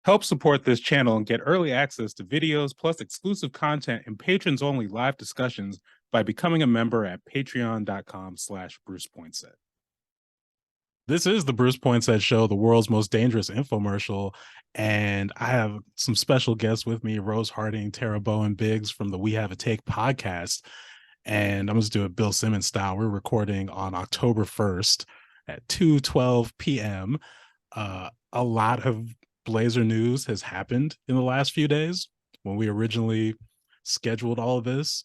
Help support this channel and get early access to videos, plus exclusive content and patrons-only live discussions by becoming a member at patreon.com/Bruce Poinsette. This is the Bruce Poinsette Show, the world's most dangerous infomercial. And I have some special guests with me, Rose Harding, Tara Bowen Biggs from the W.H.A.T podcast. And I'm going to do it Bill Simmons style. We're recording on October 1st at 2:12 p.m. A lot of Blazer news has happened in the last few days. When we originally scheduled all of this,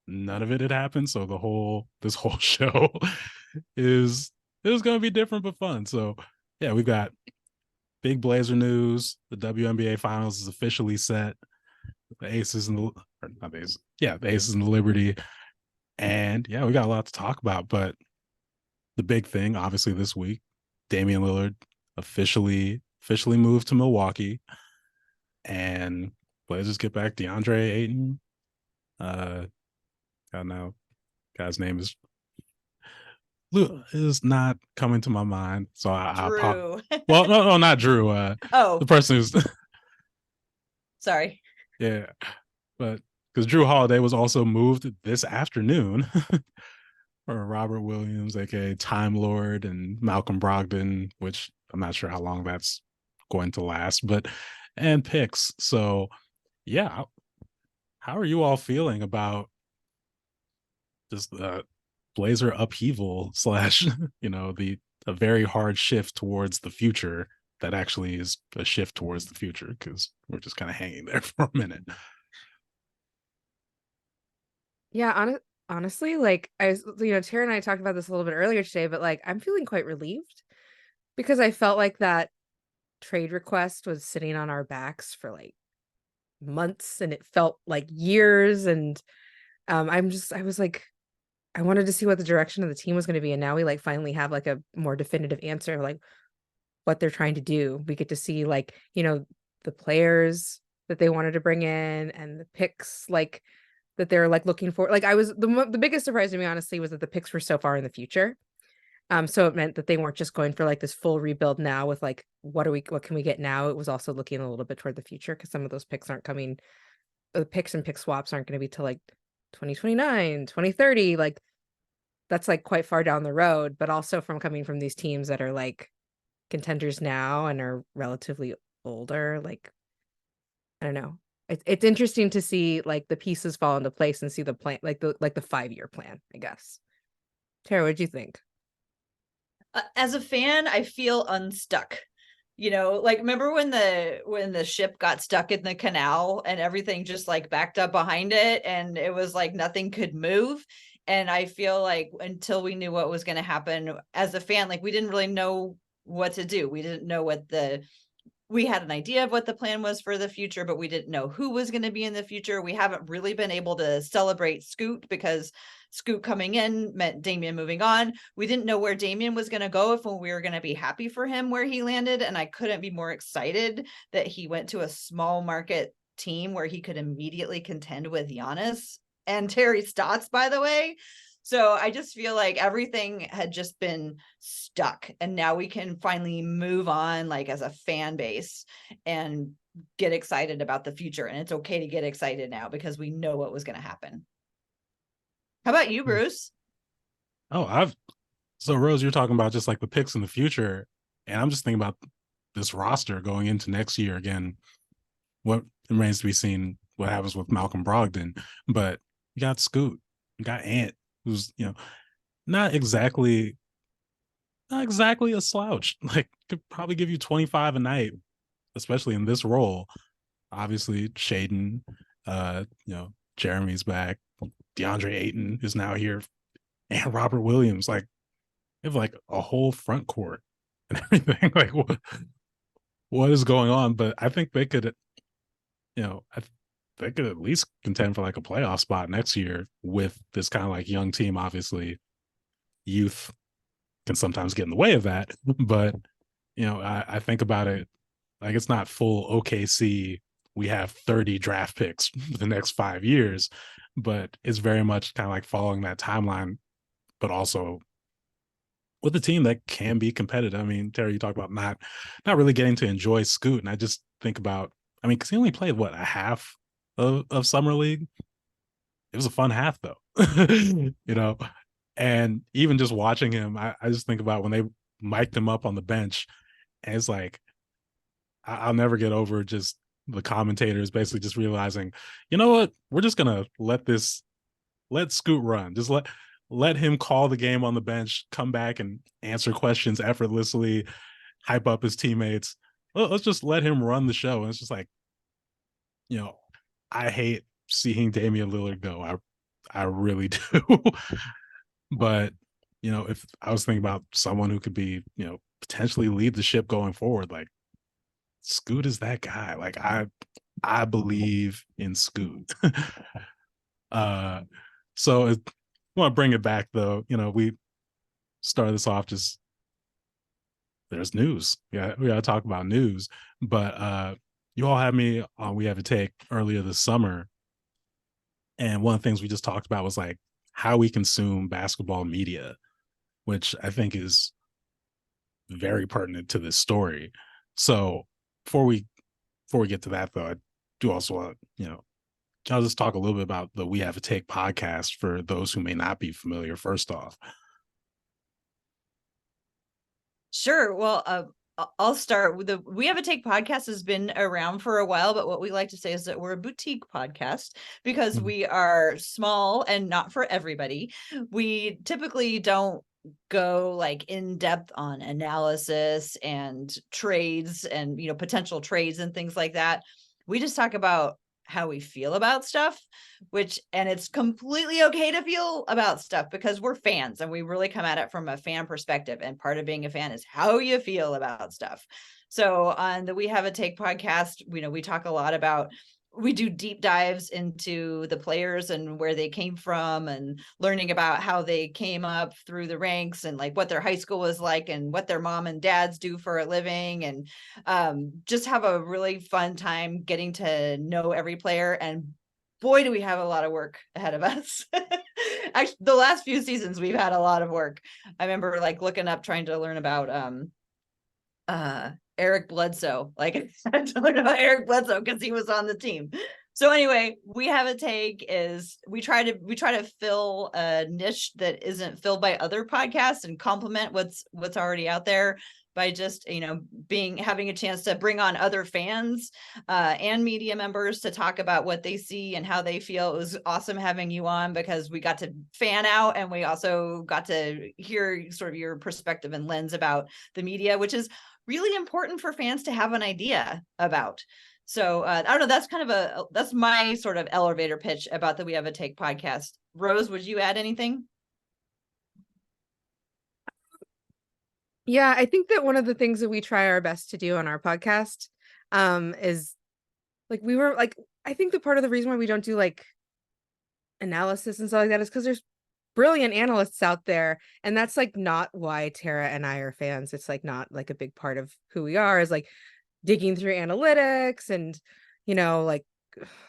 none of it had happened. So this whole show is going to be different but fun. So yeah, we've got big Blazer news. The WNBA finals is officially set. The Aces and the Aces and the Liberty. And yeah, we got a lot to talk about. But the big thing, obviously, this week, Damian Lillard officially moved to Milwaukee, and Blazers get back DeAndre Ayton. God, now, guy's name is not coming to my mind. So Drew. Well, no, not Drew. The person who's sorry. Yeah, but because Drew Holiday was also moved this afternoon. Or Robert Williams, aka Time Lord, and Malcolm Brogdon, which I'm not sure how long that's going to last, and picks. So yeah, how are you all feeling about this Blazer upheaval / a very hard shift towards the future that actually is a shift towards the future, because we're just kind of hanging there for a minute. Yeah, honestly, like Tara and I talked about this a little bit earlier today, but like I'm feeling quite relieved because I felt like that trade request was sitting on our backs for like months, and it felt like years. And I was like, I wanted to see what the direction of the team was going to be, and now we like finally have like a more definitive answer of like what they're trying to do. We get to see like the players that they wanted to bring in and the picks like that they're like looking for. Like the biggest surprise to me, honestly, was that the picks were so far in the future. So it meant that they weren't just going for like this full rebuild now with like what can we get now. It was also looking a little bit toward the future, because some of those picks aren't coming. The picks and pick swaps aren't going to be till like 2029, 2030. Like that's like quite far down the road, but also coming from these teams that are like contenders now and are relatively older. Like, I don't know. It's interesting to see like the pieces fall into place and see the plan, like the 5-year plan, I guess. Tara, what did you think? As a fan, I feel unstuck. Like remember when the ship got stuck in the canal and everything just like backed up behind it, and it was like nothing could move. And I feel like until we knew what was going to happen as a fan, like we didn't really know what to do. We didn't know we had an idea of what the plan was for the future, but we didn't know who was going to be in the future. We haven't really been able to celebrate Scoot because Scoot coming in meant Damian moving on. We didn't know where Damian was going to go, if we were going to be happy for him where he landed. And I couldn't be more excited that he went to a small market team where he could immediately contend with Giannis and Terry Stotts, by the way. So I just feel like everything had just been stuck, and now we can finally move on, like as a fan base, and get excited about the future. And it's okay to get excited now because we know what was going to happen. How about you, Bruce? So Rose, you're talking about just like the picks in the future, and I'm just thinking about this roster going into next year. Again, what remains to be seen what happens with Malcolm Brogdon, but you got Scoot, you got Ant, who's not exactly a slouch. Like could probably give you 25 a night, especially in this role. Obviously, Shaden, Jeremy's back. DeAndre Ayton is now here, and Robert Williams. Like they have like a whole front court and everything. Like what is going on? But I think they could, they could at least contend for like a playoff spot next year with this kind of like young team. Obviously, youth can sometimes get in the way of that, but I think about it like it's not full OKC. We have 30 draft picks for the next 5 years, but it's very much kind of like following that timeline, but also with a team that can be competitive. I mean, Terry, you talk about not really getting to enjoy Scoot, and I just think about, I mean, because he only played what, a half of summer league. It was a fun half though, and even just watching him, I just think about when they mic'd him up on the bench, and it's like I'll never get over just the commentators basically just realizing, you know what, we're just gonna let Scoot run. Just let him call the game on the bench, come back and answer questions effortlessly, hype up his teammates. Let's just let him run the show. And it's just like, I hate seeing Damian Lillard go. I really do. But, if I was thinking about someone who could be, potentially lead the ship going forward, like Scoot is that guy. Like I believe in Scoot. So I want to bring it back though. We started this off just there's news. Yeah, we gotta talk about news. But you all had me on We Have a Take earlier this summer. And one of the things we just talked about was like how we consume basketball media, which I think is very pertinent to this story. So before we get to that though, I do also want, I'll just talk a little bit about the We Have a Take podcast for those who may not be familiar, first off. Sure. Well, I'll start with the We Have a Take podcast has been around for a while, but what we like to say is that we're a boutique podcast because we are small and not for everybody. We typically don't go like in depth on analysis and trades and, potential trades and things like that. We just talk about how we feel about stuff, and it's completely okay to feel about stuff because we're fans and we really come at it from a fan perspective. And part of being a fan is how you feel about stuff. So on the We Have a Take podcast, we talk a lot about, we do deep dives into the players and where they came from and learning about how they came up through the ranks and like what their high school was like and what their mom and dads do for a living, and just have a really fun time getting to know every player. And boy, do we have a lot of work ahead of us. Actually, the last few seasons we've had a lot of work. I remember like looking up, trying to learn about Eric Bledsoe. Like I had to learn about Eric Bledsoe because he was on the team. So anyway, We Have a Take is we try to fill a niche that isn't filled by other podcasts and complement what's already out there by just having a chance to bring on other fans and media members to talk about what they see and how they feel. It was awesome having you on because we got to fan out and we also got to hear sort of your perspective and lens about the media, which is really important for fans to have an idea about. So I don't know, that's my sort of elevator pitch about the We Have a Take podcast. Rose, would you add anything? Yeah, I think that one of the things that we try our best to do on our podcast is like I think that part of the reason why we don't do like analysis and stuff like that is because there's brilliant analysts out there, and that's like not why Tara and I are fans. It's like not like a big part of who we are, is like digging through analytics and like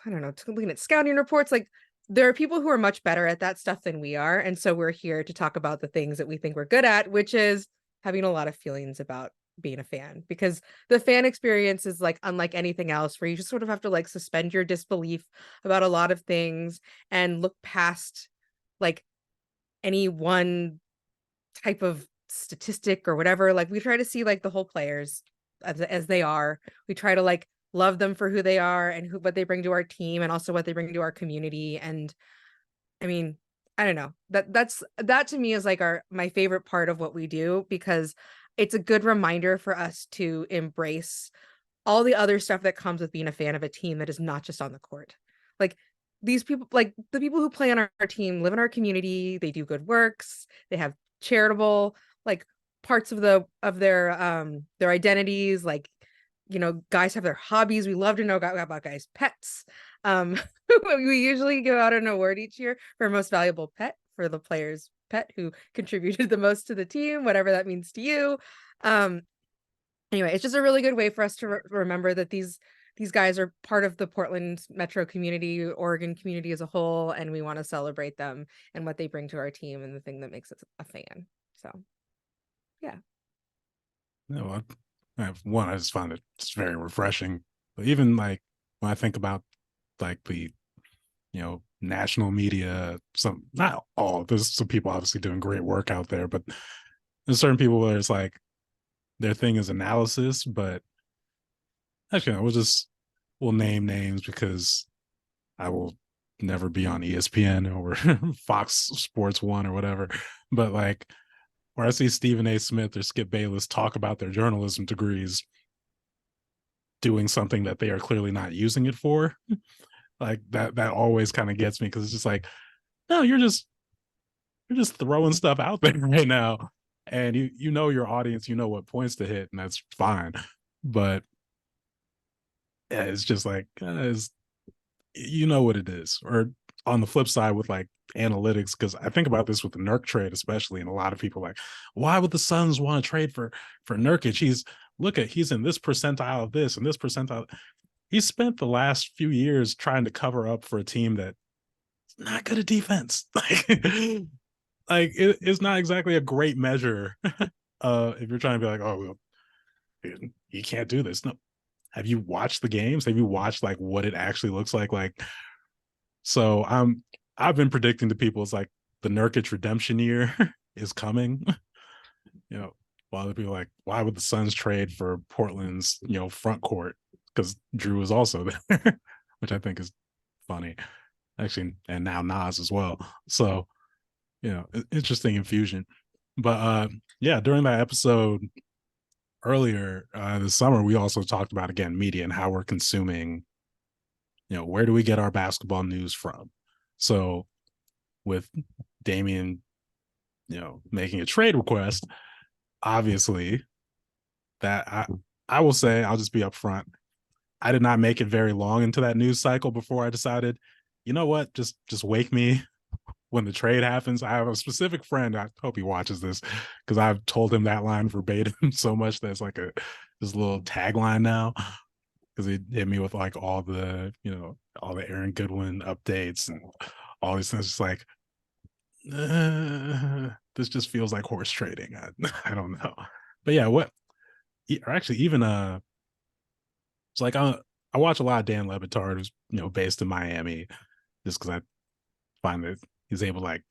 I don't know, looking at scouting reports. Like there are people who are much better at that stuff than we are, and so we're here to talk about the things that we think we're good at, which is having a lot of feelings about being a fan, because the fan experience is like unlike anything else, where you just sort of have to like suspend your disbelief about a lot of things and look past like any one type of statistic or whatever. Like we try to see like the whole players as they are. We try to like love them for who they are and what they bring to our team and also what they bring to our community. And I mean, I don't know, that to me is like my favorite part of what we do, because it's a good reminder for us to embrace all the other stuff that comes with being a fan of a team that is not just on the court. Like these people, like the people who play on our team, live in our community. They do good works. They have charitable like parts of their identities. Like, guys have their hobbies. We love to know about guys' pets. We usually give out an award each year for most valuable pet for the player's pet who contributed the most to the team, whatever that means to you. Anyway, it's just a really good way for us to remember that these guys are part of the Portland metro community, Oregon community as a whole, and we want to celebrate them and what they bring to our team and the thing that makes us a fan. So Yeah. No, I have one. I just find it just very refreshing. But even like when I think about like the national media, some not all. There's some people obviously doing great work out there, but there's certain people where it's like their thing is analysis. But actually, we'll name names because I will never be on ESPN or Fox Sports One or whatever. But like where I see Stephen A. Smith or Skip Bayless talk about their journalism degrees doing something that they are clearly not using it for, like that always kind of gets me, because it's just like, no, you're just throwing stuff out there right now, and you know your audience, you know what points to hit, and that's fine. But yeah, it's just like you know what it is. Or on the flip side with like analytics, because I think about this with the Nurk trade especially, and a lot of people like, why would the Suns want to trade for Nurkic? He's in this percentile of this and this percentile. He spent the last few years trying to cover up for a team that's not good at defense. Like it's not exactly a great measure if you're trying to be like, oh, well, he can't do this. No, have you watched the games? Have you watched like what it actually looks like? Like, so I've been predicting to people, it's like the Nurkic redemption year is coming. While the people are like, why would the Suns trade for Portland's front court? Because Drew is also there, which I think is funny, actually, and now Nas as well. So interesting infusion. But yeah, during that episode earlier this summer, we also talked about, again, media and how we're consuming, where do we get our basketball news from? So with Damian, making a trade request, obviously that I will say, I'll just be upfront, I did not make it very long into that news cycle before I decided, you know what, just wake me when the trade happens. I have a specific friend, I hope he watches this, because I've told him that line verbatim so much that it's like this little tagline now, because he hit me with like all the Aaron Goodwin updates and all these things. It's like, this just feels like horse trading. I don't know. But yeah, or actually even it's like I watch a lot of Dan Le Batard, who's based in Miami, just because I find that he's able to like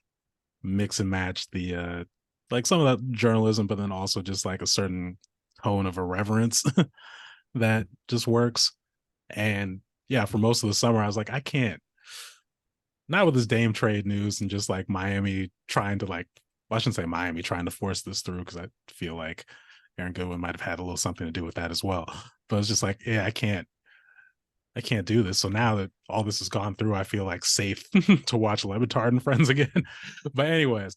mix and match the like some of that journalism, but then also just like a certain tone of irreverence that just works. And yeah, for most of the summer, I was like, I can't, not with this Dame trade news and just like Miami trying to like, well, I shouldn't say Miami trying to force this through, because I feel like Aaron Goodwin might have had a little something to do with that as well. But it's just like, yeah, I can't do this. So now that all this has gone through, I feel like safe to watch Le Batard and Friends again. But anyways,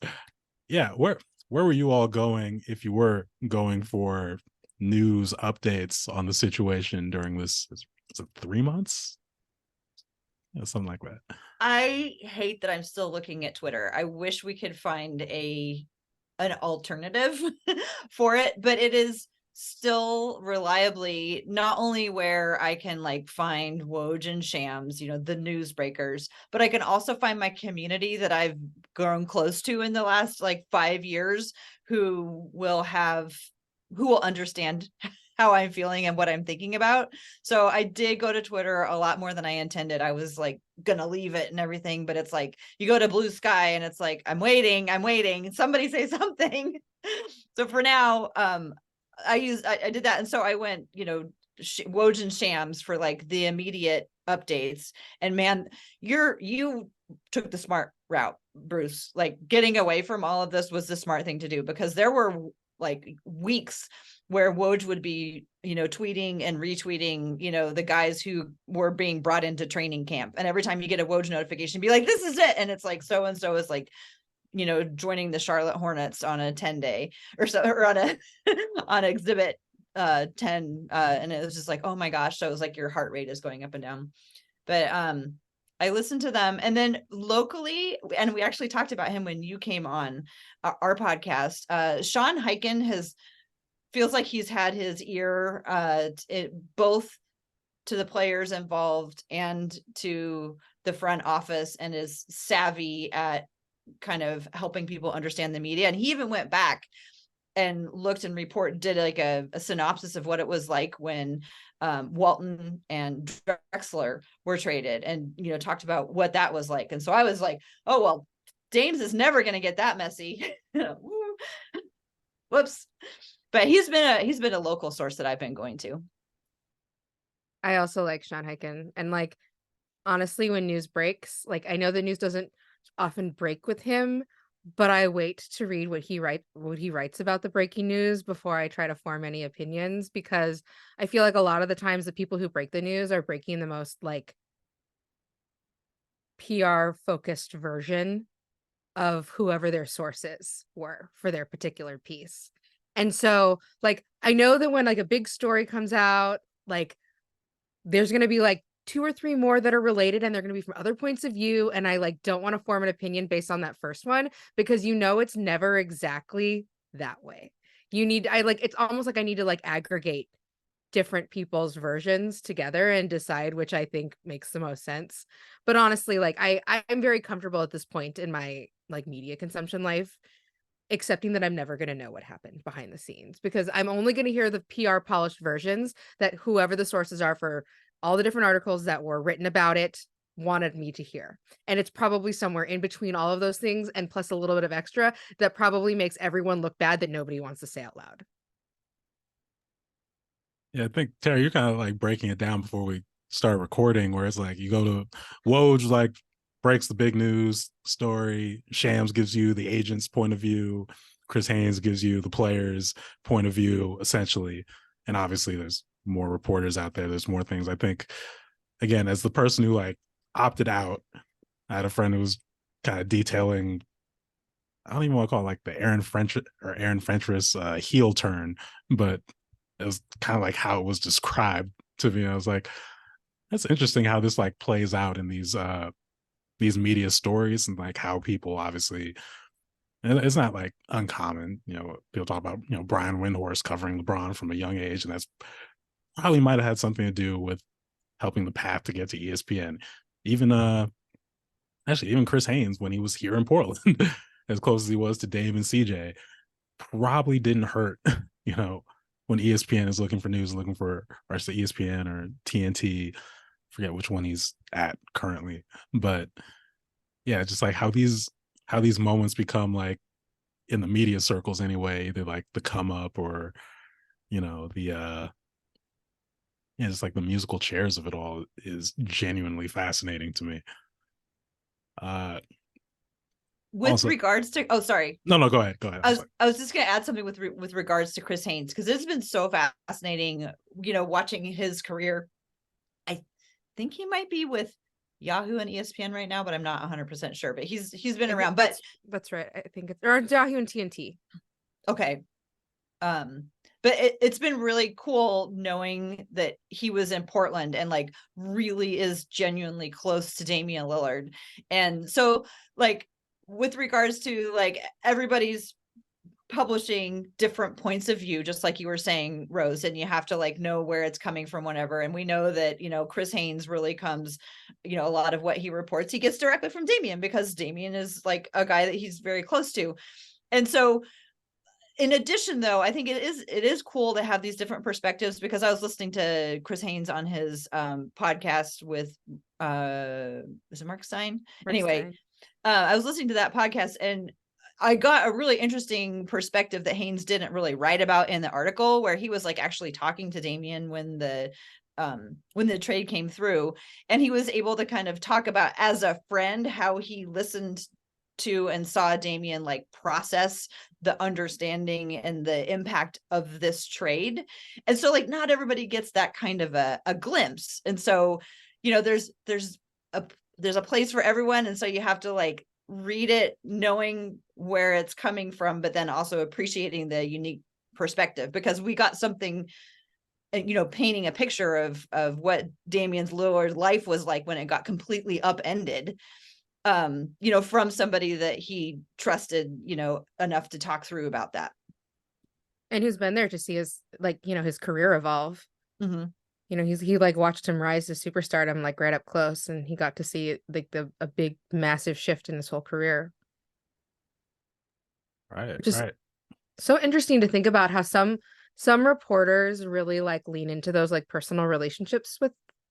yeah, where were you all going if you were going for news updates on the situation during this? Is it 3 months? Yeah, something like that. I hate that I'm still looking at Twitter. I wish we could find an alternative for it, but it is still reliably not only where I can like find Woj and Shams, the newsbreakers, but I can also find my community that I've grown close to in the last like 5 years, who will understand how I'm feeling and what I'm thinking about. So I did go to Twitter a lot more than I intended. I was like gonna leave it and everything, but it's like you go to Blue Sky and it's like, I'm waiting, somebody say something. So for now, I did that. And so I went, Woj and Shams for like the immediate updates. And man, you took the smart route, Bruce. Like getting away from all of this was the smart thing to do, because there were like weeks where Woj would be, tweeting and retweeting, the guys who were being brought into training camp. And every time you get a Woj notification, be like, this is it. And it's like, so-and-so is like, joining the Charlotte Hornets on a 10-day or so, or on exhibit 10. And it was just like, oh my gosh. So it was like your heart rate is going up and down. But I listened to them. And then locally, and we actually talked about him when you came on our podcast, Sean Highkin feels like he's had his ear both to the players involved and to the front office, and is savvy at kind of helping people understand the media. And he even went back and looked and did like a synopsis of what it was like when Walton and Drexler were traded, and talked about what that was like. And so I was like, oh well, Dames is never going to get that messy. Whoops. But he's been a local source that I've been going to. I also like Sean Highkin, and like honestly, when news breaks, like I know the news doesn't often break with him, but I wait to read what he writes about the breaking news before I try to form any opinions, because I feel like a lot of the times the people who break the news are breaking the most like PR focused version of whoever their sources were for their particular piece. And so like I know that when like a big story comes out, like there's going to be like 2 or 3 more that are related, and they're going to be from other points of view, and I like don't want to form an opinion based on that first one, because it's never exactly that way. It's almost like I need to like aggregate different people's versions together and decide which I think makes the most sense. But honestly, like I'm very comfortable at this point in my like media consumption life accepting that I'm never going to know what happened behind the scenes, because I'm only going to hear the PR polished versions that whoever the sources are for all the different articles that were written about it wanted me to hear. And it's probably somewhere in between all of those things, and plus a little bit of extra that probably makes everyone look bad that nobody wants to say out loud. Yeah, I think, Terry, you're kind of like breaking it down before we start recording, where it's like you go to Woj, like breaks the big news story, Shams gives you the agent's point of view, Chris Haynes gives you the player's point of view, essentially. And obviously there's more reporters out there, there's more things. I think, again, as the person who like opted out, I had a friend who was kind of detailing, I don't even want to call it like the Aaron Fentress heel turn, but it was kind of like how it was described to me. I was like, that's interesting how this like plays out in these media stories, and like how people obviously, and it's not like uncommon, people talk about, Brian Windhorst covering LeBron from a young age, and that's probably might have had something to do with helping the path to get to ESPN. Even even Chris Haynes, when he was here in Portland, as close as he was to Dame and CJ, probably didn't hurt, when ESPN is looking for news, looking for, or it's the ESPN or TNT, forget which one he's at currently. But yeah, just like how these moments become like in the media circles anyway, they're like the come up, or the just like the musical chairs of it all is genuinely fascinating to me. With Also, regards to, oh, sorry. No, go ahead. I was just going to add something with regards to Chris Haynes, because it's been so fascinating, watching his career. I think he might be with Yahoo and ESPN right now, but I'm not 100% sure. But he's been around. But that's right. I think it's or Yahoo and TNT. Okay. But it's been really cool knowing that he was in Portland and like really is genuinely close to Damian Lillard. And so like with regards to like everybody's publishing different points of view, just like you were saying, Rose, and you have to like know where it's coming from whenever. And we know that, Chris Haynes really comes, a lot of what he reports, he gets directly from Damian, because Damian is like a guy that he's very close to. And so in addition, though, I think it is cool to have these different perspectives, because I was listening to Chris Haynes on his podcast with is it Mark Stein? Anyway, I was listening to that podcast, and I got a really interesting perspective that Haynes didn't really write about in the article, where he was like actually talking to Damian when the trade came through, and he was able to kind of talk about, as a friend, how he listened to and saw Damian like process the understanding and the impact of this trade. And so like not everybody gets that kind of a glimpse. And so, there's a place for everyone. And so you have to like read it knowing where it's coming from, but then also appreciating the unique perspective, because we got something, painting a picture of what Damian Lillard's life was like when it got completely upended, from somebody that he trusted, enough to talk through about that. And who's been there to see his, like, his career evolve. Mm-hmm. He like watched him rise to superstardom, like right up close, and he got to see like a big, massive shift in his whole career. Right. So interesting to think about how some reporters really like lean into those like personal relationships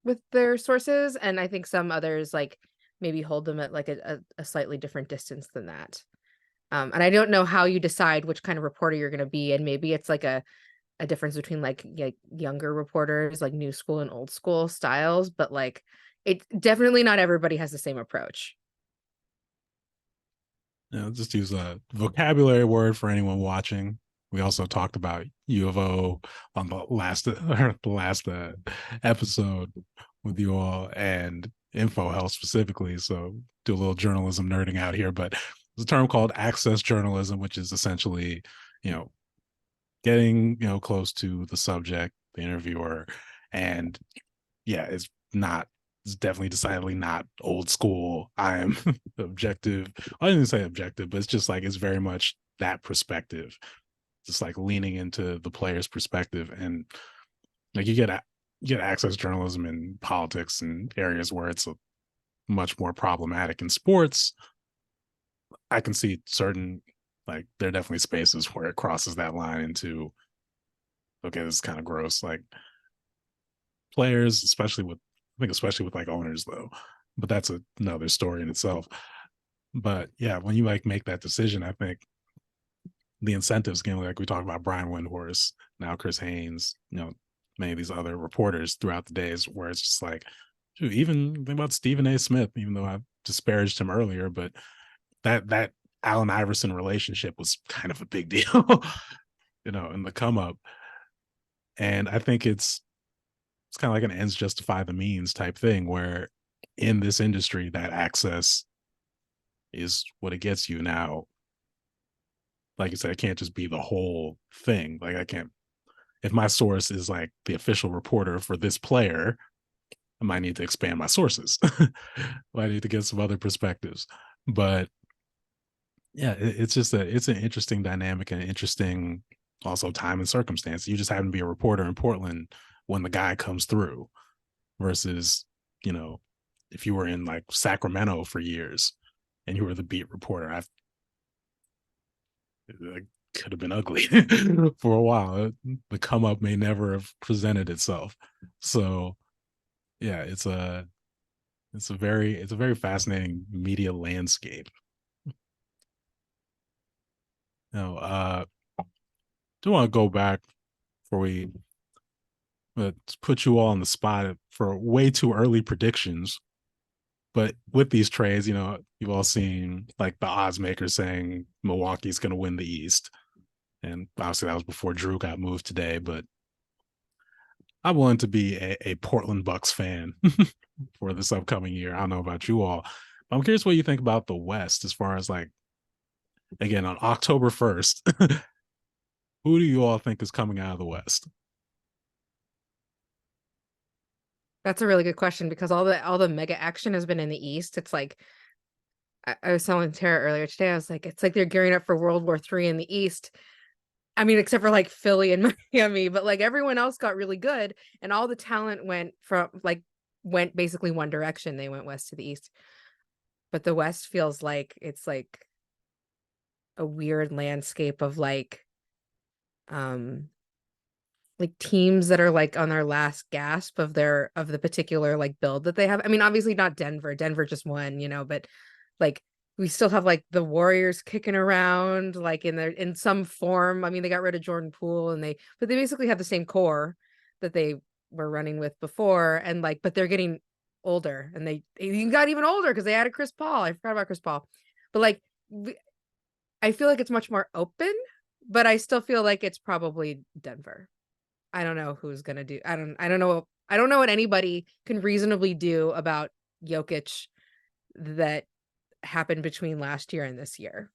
with their sources, and I think some others like maybe hold them at like a slightly different distance than that. And I don't know how you decide which kind of reporter you're going to be, and maybe it's like a difference between like younger reporters, like new school and old school styles, but like it definitely not everybody has the same approach. Just use a vocabulary word for anyone watching. We also talked about U of O on the last episode with you all, and Info Health specifically. So do a little journalism nerding out here, but there's a term called access journalism, which is essentially, getting close to the subject, the interviewer, and yeah, it's definitely decidedly not old school. I am objective. I didn't say objective, but it's just like it's very much that perspective, just like leaning into the player's perspective. And like you get access journalism in politics and areas where it's much more problematic. In sports, I can see certain, like, there are definitely spaces where it crosses that line into, okay, this is kind of gross. Like players, especially with like owners though, but that's another story in itself. But yeah, when you like make that decision, I think the incentives, again, like we talked about Brian Windhorst, now Chris Haynes, many of these other reporters throughout the days, where it's just like, shoot, even think about Stephen A. Smith, even though I disparaged him earlier, but that Allen Iverson relationship was kind of a big deal, in the come up. And I think it's kind of like an ends justify the means type thing, where in this industry that access is what it gets you. Now, like you said, it can't just be the whole thing. Like I can't, if my source is like the official reporter for this player, I might need to expand my sources. I need to get some other perspectives. But yeah, it's just it's an interesting dynamic and interesting also time and circumstance. You just happen to be a reporter in Portland when the guy comes through versus, if you were in like Sacramento for years and you were the beat reporter, it could have been ugly for a while. The come up may never have presented itself. So yeah, it's a very fascinating media landscape. Now, do want to go back before we put you all on the spot for way too early predictions. But with these trades, you've all seen like the odds makers saying Milwaukee's going to win the East. And obviously that was before Drew got moved today, but I'm willing to be a Portland Bucks fan for this upcoming year. I don't know about you all. I'm curious what you think about the West as far as like, again, on October 1st, who do you all think is coming out of the West? That's a really good question, because all the mega action has been in the East. It's like I was telling Tara earlier today, I was like, it's like they're gearing up for World War III in the East. I mean, except for like Philly and Miami, but like everyone else got really good, and all the talent went basically one direction. They went west to the East. But the West feels like it's like a weird landscape of like teams that are like on their last gasp of the particular like build that they have. I mean, obviously not Denver. Denver just won, but like we still have like the Warriors kicking around like in some form. I mean, they got rid of Jordan Poole but they basically have the same core that they were running with before, and like, but they're getting older, and they got even older because they added Chris Paul. I forgot about Chris Paul. But like I feel like it's much more open, but I still feel like it's probably Denver. I don't know who's gonna do. I don't know. I don't know what anybody can reasonably do about Jokic that happened between last year and this year.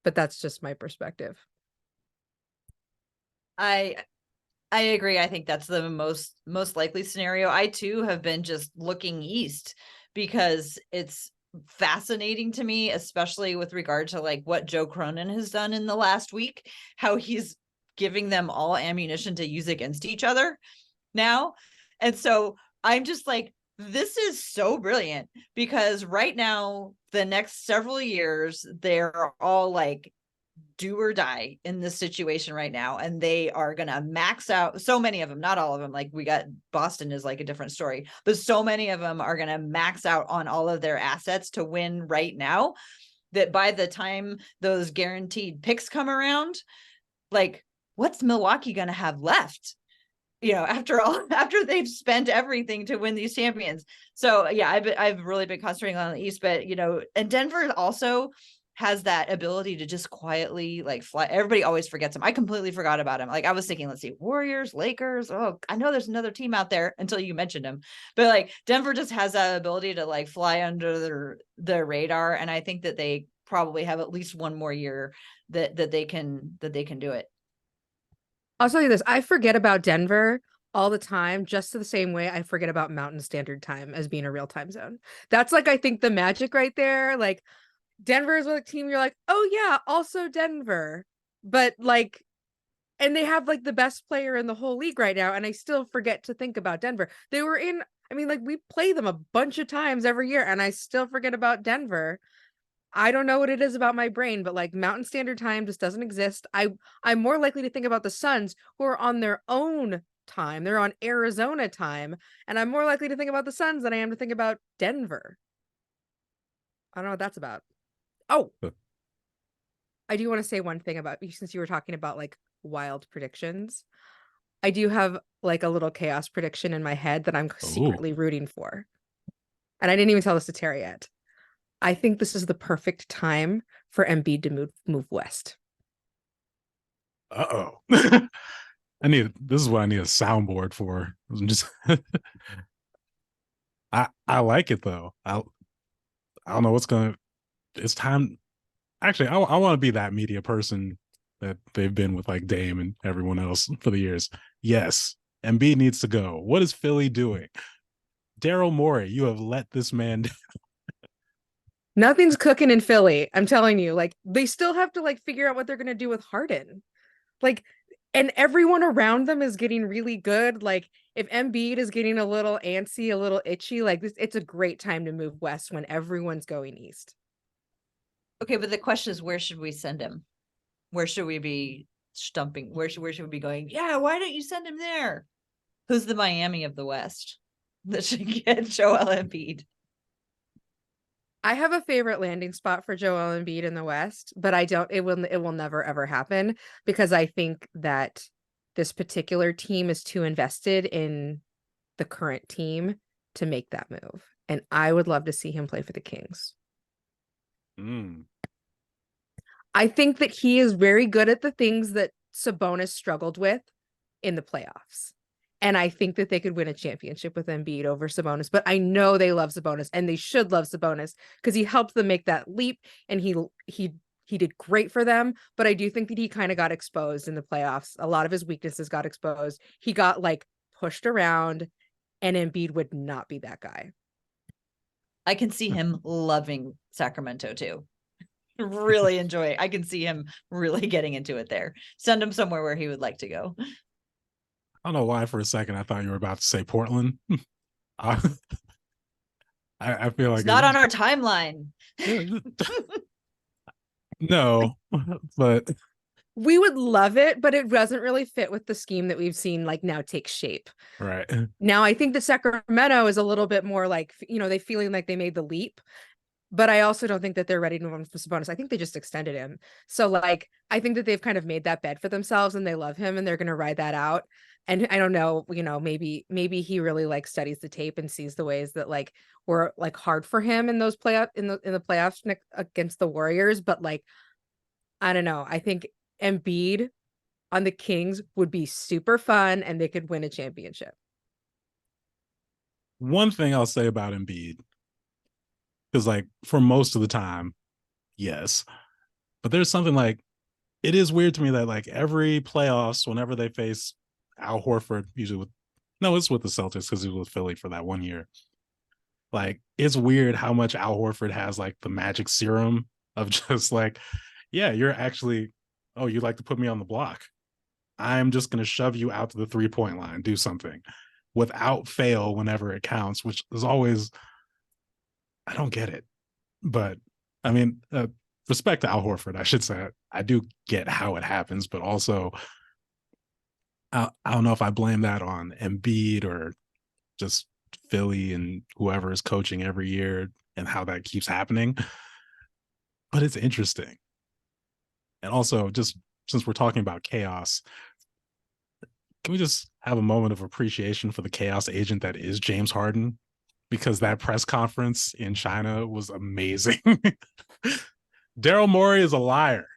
But that's just my perspective. I agree. I think that's the most likely scenario. I too have been just looking east because it's fascinating to me, especially with regard to like what Joe Cronin has done in the last week, how he's giving them all ammunition to use against each other now. And so I'm just like, this is so brilliant, because right now, the next several years, they're all like do or die in this situation right now, and they are going to max out. So many of them, not all of them, like we got Boston is like a different story, but so many of them are going to max out on all of their assets to win right now, that by the time those guaranteed picks come around, like what's Milwaukee going to have left? After they've spent everything to win these champions. So yeah, I've really been concentrating on the East, but and Denver also has that ability to just quietly like fly. Everybody always forgets him. I completely forgot about him. Like I was thinking, let's see, Warriors, Lakers. Oh, I know there's another team out there until you mentioned him. But like Denver just has that ability to like fly under the radar. And I think that they probably have at least one more year that they can do it. I'll tell you this, I forget about Denver all the time, just the same way I forget about Mountain Standard Time as being a real time zone. That's like, I think the magic right there. Like Denver is a team you're like, oh yeah, also Denver. But like, and they have like the best player in the whole league right now. And I still forget to think about Denver. They were in, I mean, like we play them a bunch of times every year and I still forget about Denver. I don't know what it is about my brain, but like Mountain Standard Time just doesn't exist. I'm more likely to think about the Suns, who are on their own time. They're on Arizona time, and I'm more likely to think about the Suns than I am to think about Denver. I don't know what that's about. Oh, I do want to say one thing about, since you were talking about like wild predictions. I do have like a little chaos prediction in my head that I'm secretly rooting for. And I didn't even tell this to Terry yet. I think this is the perfect time for Embiid to move west. Uh-oh. This is what I need a soundboard for. I'm just I like it though. I don't know it's time. Actually, I want to be that media person that they've been with like Dame and everyone else for the years. Yes, Embiid needs to go. What is Philly doing? Daryl Morey, you have let this man down. Nothing's cooking in Philly. I'm telling you, like they still have to like figure out what they're going to do with Harden. Like, and everyone around them is getting really good. Like if Embiid is getting a little antsy, a little itchy, like this, it's a great time to move west when everyone's going east. Okay, but the question is, where should we send him? Where should we be stumping? Where should we be going? Yeah, why don't you send him there? Who's the Miami of the West that should get Joel Embiid? I have a favorite landing spot for Joel Embiid in the West, but it will never ever happen because I think that this particular team is too invested in the current team to make that move. And I would love to see him play for the Kings. I think that he is very good at the things that Sabonis struggled with in the playoffs. And I think that they could win a championship with Embiid over Sabonis. But I know they love Sabonis and they should love Sabonis because he helped them make that leap and he did great for them. But I do think that he kind of got exposed in the playoffs. A lot of his weaknesses got exposed. He got like pushed around and Embiid would not be that guy. I can see him loving Sacramento too. Really enjoy it. I can see him really getting into it there. Send him somewhere where he would like to go. I don't know why for a second I thought you were about to say Portland. I feel like it's not on our timeline. No, but we would love it, but it doesn't really fit with the scheme that we've seen like now take shape. Right. Now I think the Sacramento is a little bit more like, they feeling like they made the leap. But I also don't think that they're ready to move on for Sabonis. I think they just extended him. So like, I think that they've kind of made that bed for themselves and they love him and they're going to ride that out. And I don't know, maybe he really like studies the tape and sees the ways that like were like hard for him in those in the playoffs against the Warriors. But like, I don't know. I think Embiid on the Kings would be super fun and they could win a championship. One thing I'll say about Embiid, because like for most of the time, yes, but there's something like, it is weird to me that like every playoffs, whenever they face Al Horford, usually it's with the Celtics because he was with Philly for that 1 year. Like it's weird how much Al Horford has like the magic serum of just like, yeah, you're actually, oh, you like to put me on the block. I'm just going to shove you out to the 3-point line, do something without fail whenever it counts, which is always, I don't get it. But I mean, respect to Al Horford, I should say. I do get how it happens, but also I don't know if I blame that on Embiid or just Philly and whoever is coaching every year and how that keeps happening. But it's interesting. And also, just since we're talking about chaos, can we just have a moment of appreciation for the chaos agent that is James Harden? Because that press conference in China was amazing. Daryl Morey is a liar.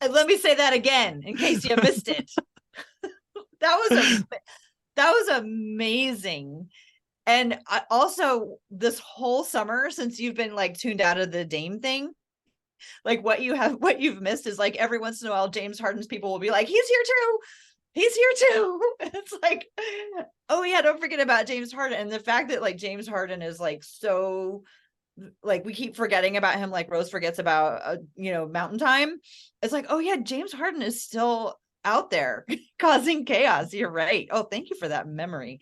Let me say that again in case you missed it. that was amazing. And also this whole summer, since you've been like tuned out of the Dame thing, like what you've missed is like every once in a while James Harden's people will be like, he's here too. It's like, oh yeah, don't forget about James Harden. And the fact that like James Harden is like so, like we keep forgetting about him, like Rose forgets about Mountain Time. It's like, oh yeah, James Harden is still out there causing chaos. You're right. Oh, thank you for that memory.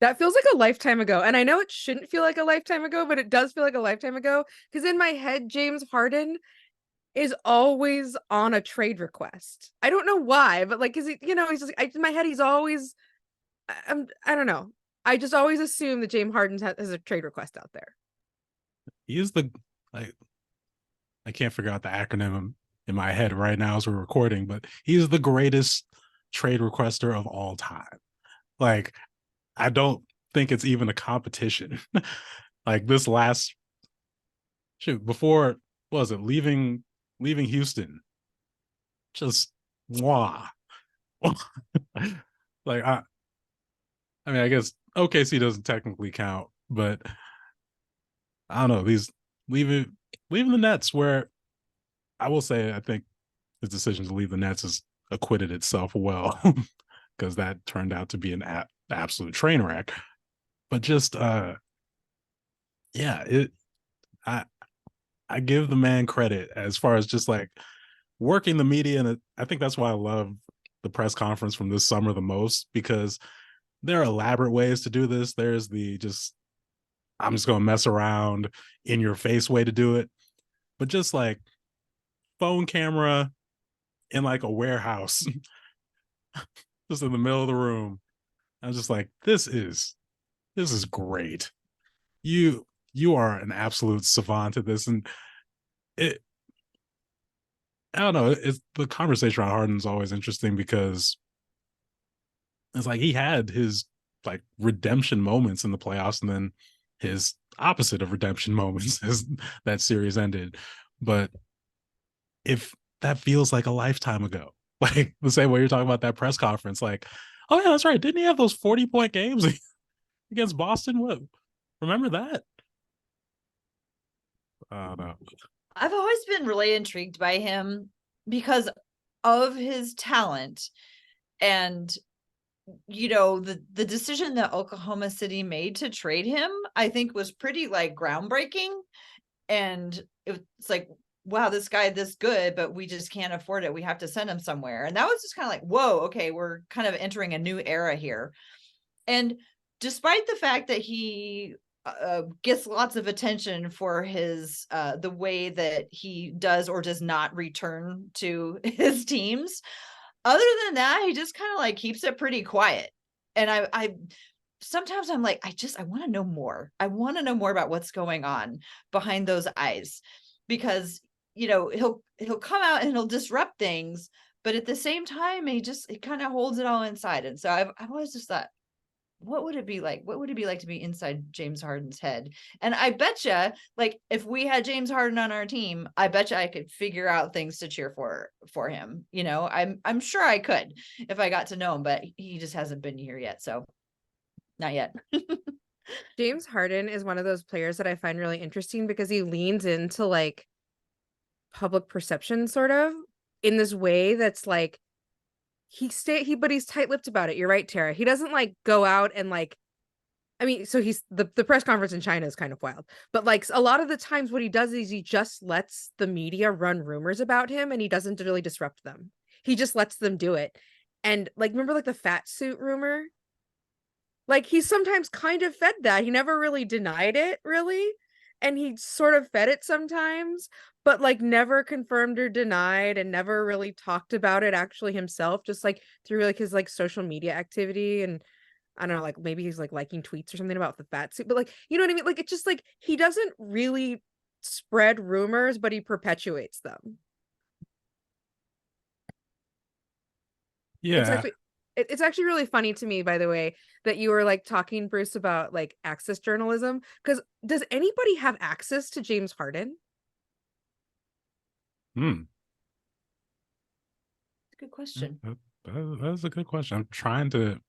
That feels like a lifetime ago. And I know it shouldn't feel like a lifetime ago, but it does feel like a lifetime ago. Because in my head, James Harden is always on a trade request. I don't know why, but like, is he, he's just, in my head, he's always, I don't know. I just always assume that James Harden has a trade request out there. He is I can't figure out the acronym in my head right now as we're recording, but he's the greatest trade requester of all time. Like, I don't think it's even a competition. Like this last before, what was it, leaving Houston? Just like I mean, I guess OKC doesn't technically count, but I don't know, these leaving the Nets, where I will say I think his decision to leave the Nets has acquitted itself well, because that turned out to be an absolute train wreck. But just I give the man credit as far as just like working the media, and I think that's why I love the press conference from this summer the most, because there are elaborate ways to do this. There's the I'm just gonna mess around in your face way to do it, but just like phone camera in like a warehouse, just in the middle of the room. I was just like, this is great. You are an absolute savant at this, and I don't know. It's the conversation around Harden is always interesting, because it's like he had his like redemption moments in the playoffs, and then his opposite of redemption moments as that series ended. But if that feels like a lifetime ago, like the same way you're talking about that press conference, like, oh yeah, that's right. Didn't he have those 40-point games against Boston? What? Remember that? No. I've always been really intrigued by him because of his talent, and the decision that Oklahoma City made to trade him, I think was pretty like groundbreaking. And it's like, wow, this guy this good, but we just can't afford it. We have to send him somewhere. And that was just kind of like, whoa, okay, we're kind of entering a new era here. And despite the fact that he gets lots of attention for his the way that he does or does not return to his teams, other than that, he just kind of like keeps it pretty quiet. And I sometimes I'm like, I want to know more. I want to know more about what's going on behind those eyes, because he'll come out and he'll disrupt things, but at the same time he kind of holds it all inside. And so I've always just thought, what would it be like? What would it be like to be inside James Harden's head? And I betcha, like, if we had James Harden on our team, I betcha I could figure out things to cheer for him. I'm sure I could if I got to know him, but he just hasn't been here yet. So not yet. James Harden is one of those players that I find really interesting because he leans into like public perception sort of in this way that's like, but he's tight-lipped about it. You're right, Tara. He doesn't like go out and like, I mean, so he's the press conference in China is kind of wild, but like a lot of the times what he does is he just lets the media run rumors about him and he doesn't really disrupt them. He just lets them do it. And like, remember like the fat suit rumor? Like he's sometimes kind of fed that. He never really denied it really. and he sort of fed it sometimes, but like never confirmed or denied, and never really talked about it actually himself, just like through like his like social media activity. And I don't know, like maybe he's like liking tweets or something about the fat suit, but like, you know what I mean? Like it's just like he doesn't really spread rumors, but he perpetuates them. It's Yeah. actually it's actually really funny to me, by the way, that you were like talking, Bruce, about like access journalism. Because does anybody have access to James Harden? Hmm. Good question. That's a good question. I'm trying to.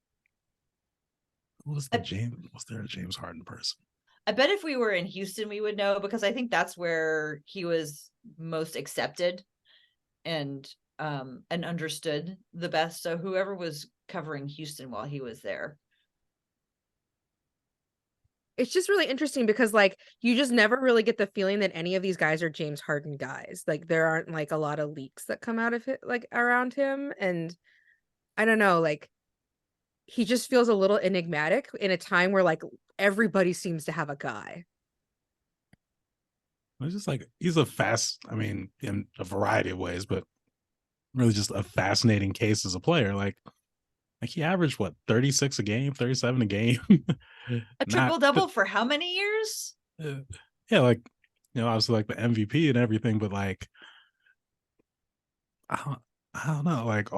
Was I, there a James Harden person? I bet if we were in Houston, we would know, because I think that's where he was most accepted and understood the best. So whoever was covering Houston while he was there. It's just really interesting because like you just never really get the feeling that any of these guys are James Harden guys. Like there aren't like a lot of leaks that come out of it like around him. And I don't know, like he just feels a little enigmatic in a time where like everybody seems to have a guy. It's just like he's I mean, in a variety of ways, but really just a fascinating case as a player. Like he averaged what, 36 a game, 37 a game. A triple double for how many years? Yeah, like, obviously like the MVP and everything, but like I don't know, like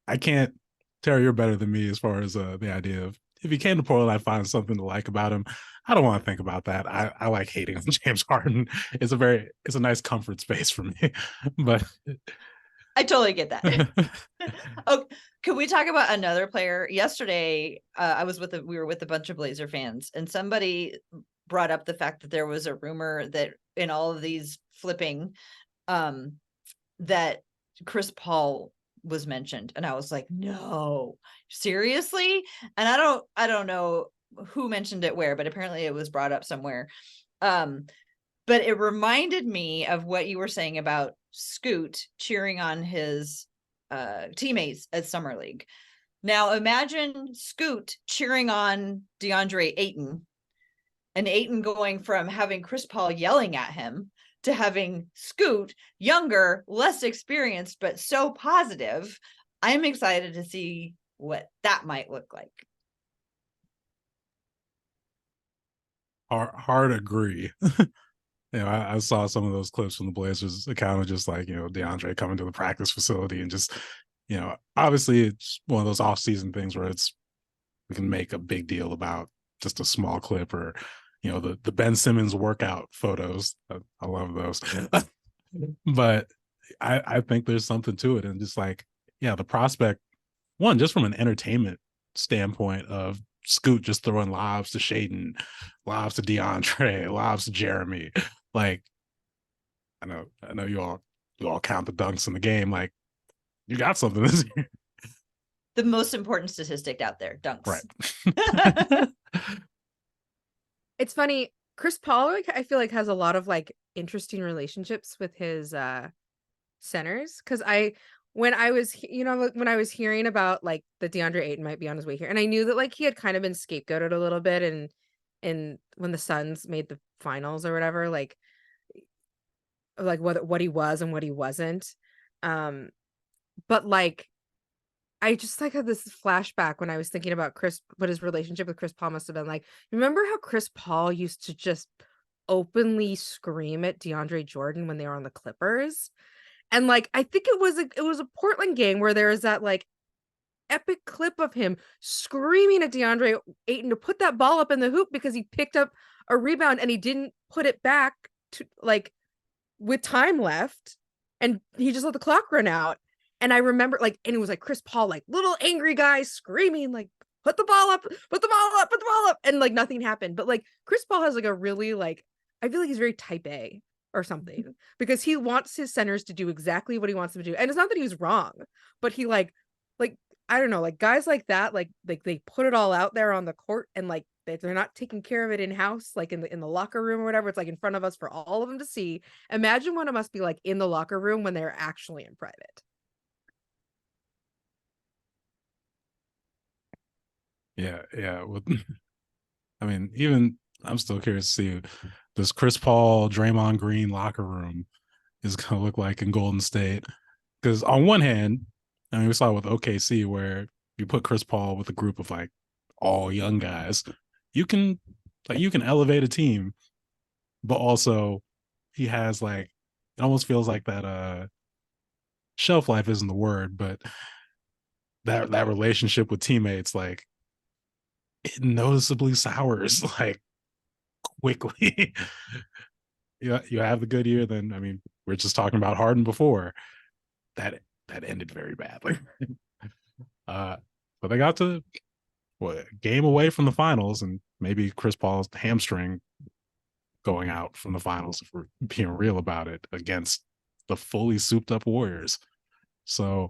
I can't. Terry, you're better than me as far as the idea of if he came to Portland, I find something to like about him. I don't want to think about that. I like hating on James Harden. It's a nice comfort space for me. But I totally get that. Oh, could we talk about another player? Yesterday, we were with a bunch of Blazer fans, and somebody brought up the fact that there was a rumor that in all of these flipping, that Chris Paul was mentioned, and I was like, no, seriously? And I don't know who mentioned it where, but apparently it was brought up somewhere. But it reminded me of what you were saying about Scoot cheering on his teammates at Summer League. Now imagine Scoot cheering on DeAndre Ayton, and Ayton going from having Chris Paul yelling at him to having Scoot, younger, less experienced, but so positive. I'm excited to see what that might look like. hard agree. I saw some of those clips from the Blazers account of just like, DeAndre coming to the practice facility and just, obviously it's one of those off-season things where we can make a big deal about just a small clip, or, the Ben Simmons workout photos. I love those. But I think there's something to it. And just like, yeah, the prospect, one, just from an entertainment standpoint of Scoot just throwing lobs to Shaden, lobs to DeAndre, lobs to Jeremy. Like, I know you all count the dunks in the game. Like, you got something this year. The most important statistic out there, dunks. Right. It's funny, Chris Paul, like, I feel like has a lot of like interesting relationships with his centers. Because when I was when I was hearing about like the DeAndre Ayton might be on his way here, and I knew that like he had kind of been scapegoated a little bit, and when the Suns made the finals or whatever, like what he was and what he wasn't. But like I just like had this flashback when I was thinking about what his relationship with Chris Paul must have been like. Remember how Chris Paul used to just openly scream at DeAndre Jordan when they were on the Clippers? And like I think it was a Portland game where there was that like epic clip of him screaming at DeAndre Ayton to put that ball up in the hoop because he picked up a rebound and he didn't put it back to like with time left, and he just let the clock run out. And I remember like, and it was like Chris Paul, like little angry guy screaming, like, put the ball up, put the ball up, put the ball up. And like nothing happened. But like Chris Paul has like a really like, I feel like he's very type A or something, because he wants his centers to do exactly what he wants them to do. And it's not that he was wrong, but he like, I don't know, like guys like that, like they put it all out there on the court, and like they're not taking care of it in house, like in the locker room or whatever. It's like in front of us for all of them to see. Imagine what it must be like in the locker room when they're actually in private. Yeah. Well, I mean, even I'm still curious to see this Chris Paul, Draymond Green locker room is going to look like in Golden State. Because on one hand, I mean, we saw it with OKC where you put Chris Paul with a group of like all young guys, you can elevate a team, but also he has like, it almost feels like that shelf life isn't the word, but that relationship with teammates, like it noticeably sours like quickly. You have the good year, then I mean, we're just talking about Harden before. That ended very badly. But they got to game away from the finals, and maybe Chris Paul's hamstring going out from the finals, if we're being real about it, against the fully souped up Warriors. So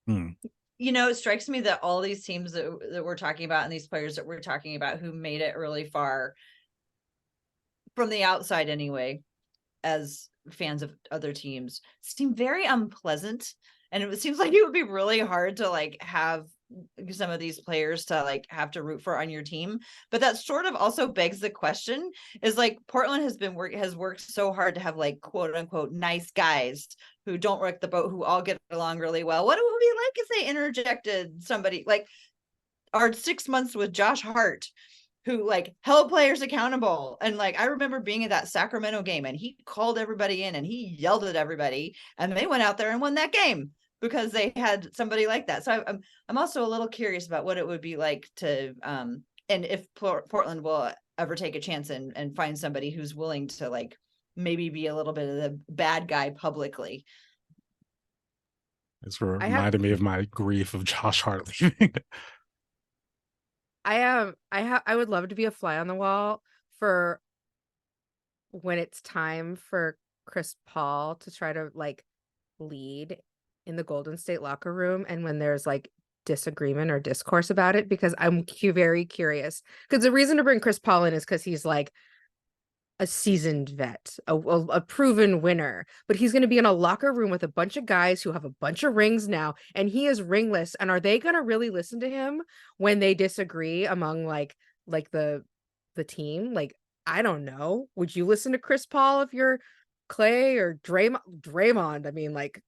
it strikes me that all these teams that we're talking about and these players that we're talking about who made it really far from the outside anyway, as fans of other teams, seem very unpleasant. And it seems like it would be really hard to like have some of these players to like have to root for on your team. But that sort of also begs the question is like Portland has worked so hard to have like quote unquote nice guys who don't wreck the boat, who all get along really well. What it would be like if they interjected somebody like our 6 months with Josh Hart, who like held players accountable. And like, I remember being at that Sacramento game and he called everybody in and he yelled at everybody and they went out there and won that game because they had somebody like that. So I'm also a little curious about what it would be like to, and if Portland will ever take a chance and find somebody who's willing to like maybe be a little bit of the bad guy publicly. It's reminded me of my grief of Josh Hart leaving. I would love to be a fly on the wall for when it's time for Chris Paul to try to like lead in the Golden State locker room, and when there's like disagreement or discourse about it, because I'm very curious. Because the reason to bring Chris Paul in is because he's like a seasoned vet, a proven winner, but he's going to be in a locker room with a bunch of guys who have a bunch of rings now, and he is ringless. And are they going to really listen to him when they disagree among like the team? Like, I don't know. Would you listen to Chris Paul if you're Clay or Draymond? I mean, like,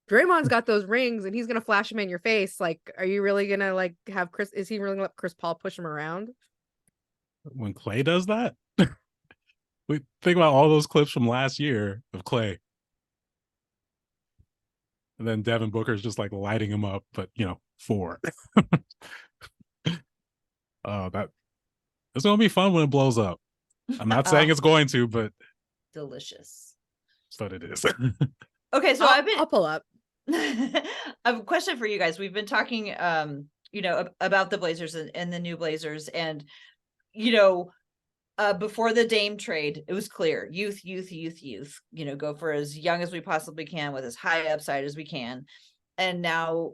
Draymond's got those rings and he's going to flash them in your face. Like, are you really going to like have is he really going to let Chris Paul push him around? When Clay does that? We think about all those clips from last year of Clay. And then Devin Booker's just like lighting him up, but 4. That it's gonna be fun when it blows up. I'm not saying it's going to, but delicious. But it is. Okay, so I'll pull up. I have a question for you guys. We've been talking about the Blazers and the new Blazers, and before the Dame trade, it was clear youth, go for as young as we possibly can with as high upside as we can. And now,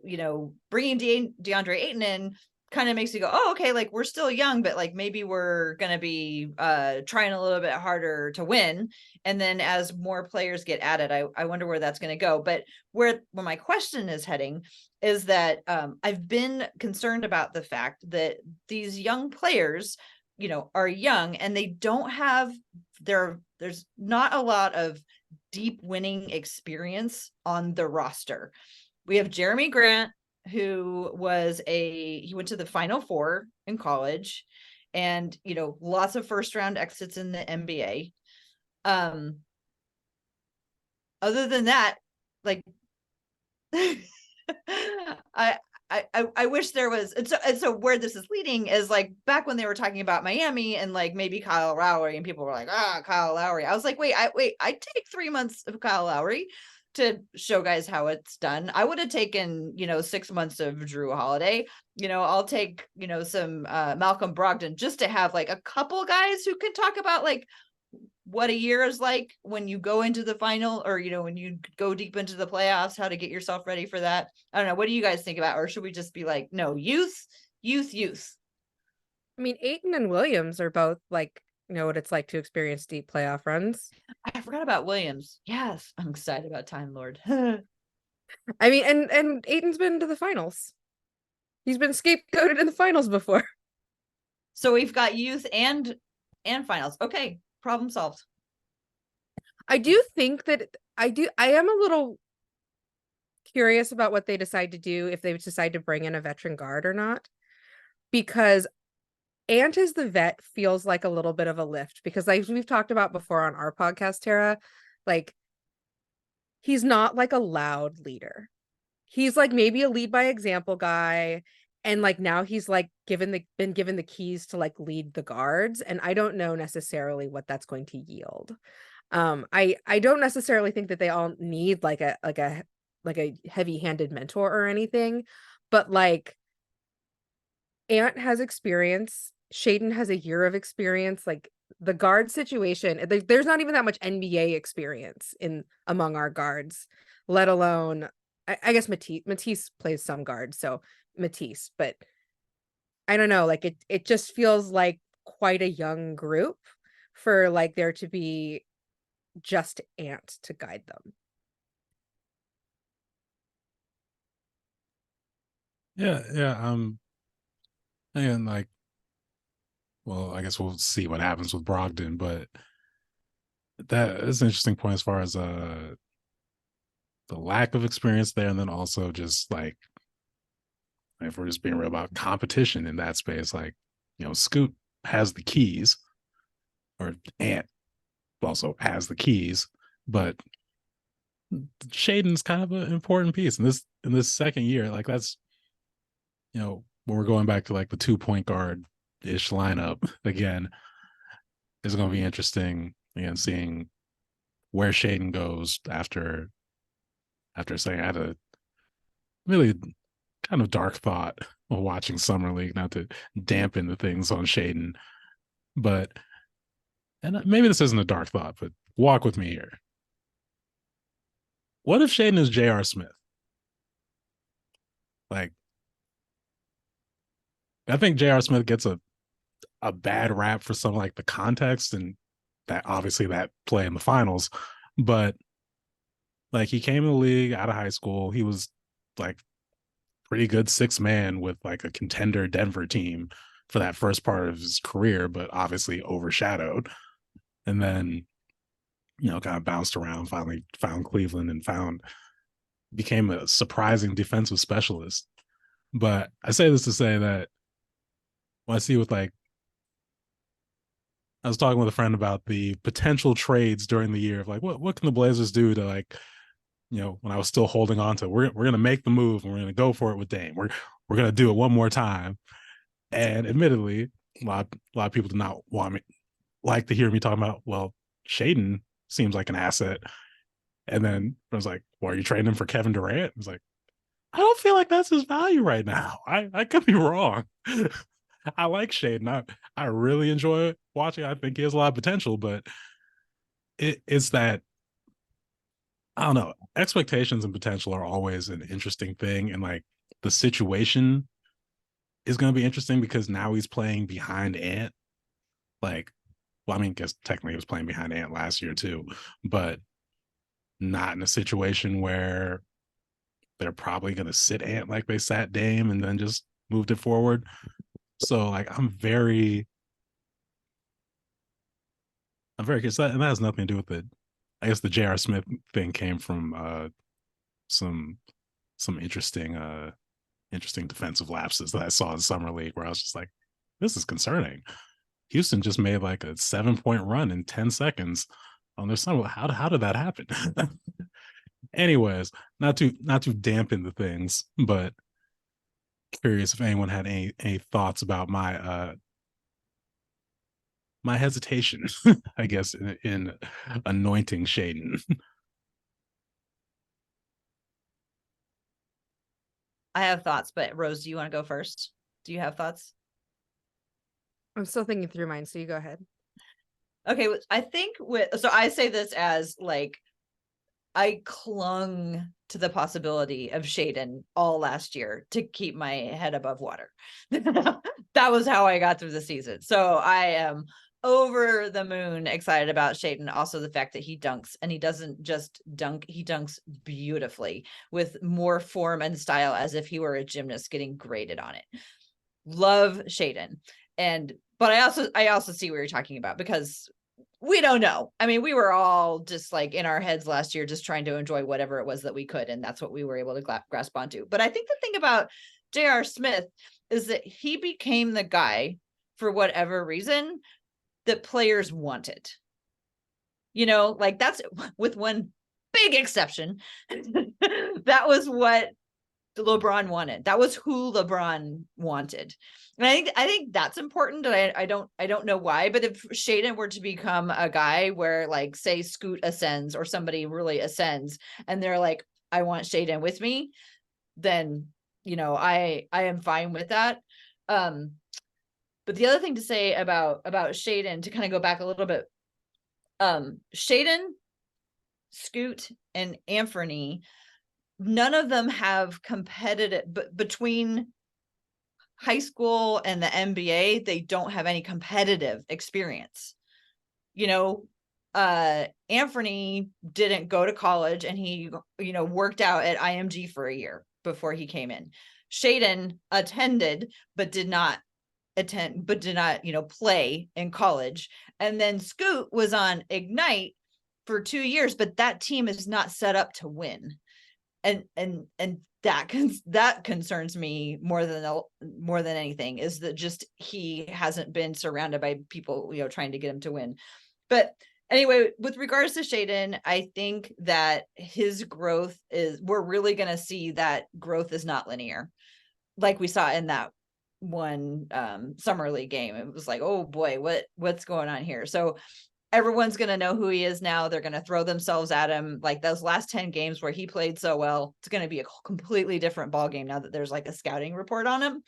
bringing DeAndre Ayton in kind of makes you go, oh, okay, like we're still young, but like maybe we're going to be trying a little bit harder to win. And then as more players get added, I wonder where that's going to go. But where my question is heading is that I've been concerned about the fact that these young players are young and they don't have there's not a lot of deep winning experience on the roster. We have Jeremy Grant, who he went to the Final Four in college and, lots of first round exits in the NBA. Other than that, like, I wish there was, and so where this is leading is like back when they were talking about Miami and like maybe Kyle Lowry and people were like, Kyle Lowry. I was like, I'd take 3 months of Kyle Lowry to show guys how it's done. I would have taken, 6 months of Drew Holiday. I'll take, some Malcolm Brogdon just to have like a couple guys who can talk about like what a year is like when you go into the final or, when you go deep into the playoffs, how to get yourself ready for that. I don't know. What do you guys think about, or should we just be like, no, youth? I mean, Ayton and Williams are both like, what it's like to experience deep playoff runs. I forgot about Williams. Yes. I'm excited about Time Lord. I mean, and Ayton's been to the finals. He's been scapegoated in the finals before. So we've got youth and and finals. Okay, problem solved. I do think that I am a little curious about what they decide to do, if they decide to bring in a veteran guard or not, because Ant as the vet feels like a little bit of a lift, because like we've talked about before on our podcast, Tara, like he's not like a loud leader. He's like maybe a lead by example guy, and like now he's like been given the keys to like lead the guards, and I don't know necessarily what that's going to yield. I don't necessarily think that they all need like a heavy-handed mentor or anything, but like Ant has experience, Shaden has a year of experience, like the guard situation, there's not even that much NBA experience in among our guards, let alone I guess Matisse plays some guard, so Matisse, but I don't know, like it just feels like quite a young group for like there to be just Ant to guide them. Yeah. And like, well, I guess we'll see what happens with Brogdon, but that is an interesting point as far as the lack of experience there, and then also just like, if we're just being real about competition in that space, like, Scoot has the keys, or Ant also has the keys, but Shaden's kind of an important piece in this second year. Like, that's, when we're going back to like the 2-point guard ish lineup again, it's going to be interesting again seeing where Shaden goes after saying I had a really kind of dark thought while watching Summer League, not to dampen the things on Shaden, but, and maybe this isn't a dark thought, but walk with me here. What if Shaden is J.R. Smith? Like, I think J.R. Smith gets a bad rap for some like the context and that obviously that play in the finals, but like he came in the league out of high school. He was like pretty good 6-man with like a contender Denver team for that first part of his career, but obviously overshadowed. And then, kind of bounced around, finally found Cleveland and became a surprising defensive specialist. But I say this to say that when I see with like, I was talking with a friend about the potential trades during the year of like, what can the Blazers do to like, when I was still holding on to, we're going to make the move and we're going to go for it with Dame. We're going to do it one more time. And admittedly, a lot of people do not like to hear me talking about, well, Shaden seems like an asset. And then I was like, well, are you trading him for Kevin Durant? I was like, I don't feel like that's his value right now. I could be wrong. I like Shaden. I really enjoy watching. I think he has a lot of potential, but it's that, I don't know. Expectations and potential are always an interesting thing. And like the situation is going to be interesting because now he's playing behind Ant. Like, well, I mean, I guess technically he was playing behind Ant last year too, but not in a situation where they're probably going to sit Ant like they sat Dame and then just moved it forward. So like, I'm very curious. And that has nothing to do with it. I guess the J.R. Smith thing came from some interesting defensive lapses that I saw in summer league where I was just like, this is concerning. Houston just made like a 7-point run in 10 seconds on their summer. How did that happen? Anyways, not to dampen the things, but curious if anyone had any thoughts about my my hesitation, I guess, in anointing Shaden. I have thoughts, but Rose, do you want to go first? Do you have thoughts? I'm still thinking through mine, so you go ahead. Okay, I think so I say this as like I clung to the possibility of Shaden all last year to keep my head above water. That was how I got through the season. So I am over the moon excited about Shaden. Also the fact that he dunks, and he doesn't just dunk, he dunks beautifully with more form and style as if he were a gymnast getting graded on it. Love Shaden. But I also see what you're talking about, because we don't know. I mean, we were all just like in our heads last year, just trying to enjoy whatever it was that we could. And that's what we were able to grasp onto. But I think the thing about J.R. Smith is that he became the guy, for whatever reason, that players wanted. You know, like, that's, with one big exception, that was what LeBron wanted. That was who LeBron wanted. And I think that's important. And I don't know why, but if Shaedon were to become a guy where, like, say Scoot ascends or somebody really ascends and they're like, I want Shaedon with me, then, you know, I am fine with that. But the other thing to say about Shaedon, to kind of go back a little bit, Shaedon, Scoot, and Anthony, none of them have competitive, but between high school and the NBA, they don't have any competitive experience. You know, Anthony didn't go to college, and he, you know, worked out at IMG for a year before he came in. Shaedon attended, but did not, you know, play in college. And then Scoot was on Ignite for 2 years, but that team is not set up to win. And that concerns me more than anything, is that just he hasn't been surrounded by people, you know, trying to get him to win. But anyway, with regards to Shaedon, I think that his growth we're really going to see that growth is not linear, like we saw in that one summer league game. It was like, oh boy, what's going on here? So everyone's going to know who he is now. They're going to throw themselves at him. Like those last 10 games where he played so well, it's going to be a completely different ball game now that there's like a scouting report on him.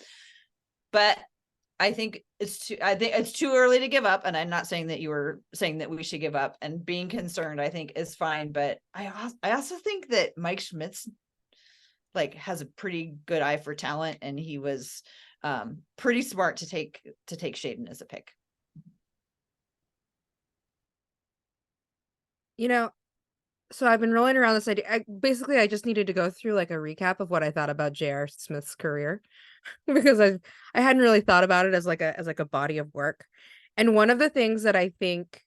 But I think it's too early to give up. And I'm not saying that you were saying that we should give up, and being concerned, I think, is fine. But I also think that Mike Schmidt's, like, has a pretty good eye for talent, and he was pretty smart to take Shaedon as a pick. You know, so I've been rolling around this idea. I just needed to go through like a recap of what I thought about J.R. Smith's career, because I hadn't really thought about it as like a body of work. And one of the things that I think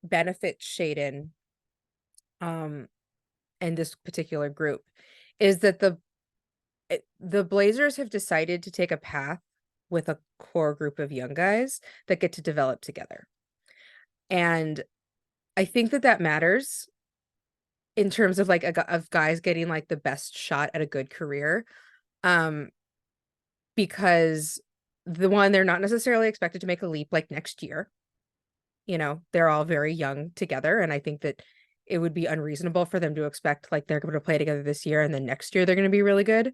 benefits Shaedon and this particular group is that the Blazers have decided to take a path with a core group of young guys that get to develop together. And I think that matters in terms of like of guys getting like the best shot at a good career. Because they're not necessarily expected to make a leap like next year. You know, they're all very young together. And I think that it would be unreasonable for them to expect like they're going to play together this year and then next year they're going to be really good.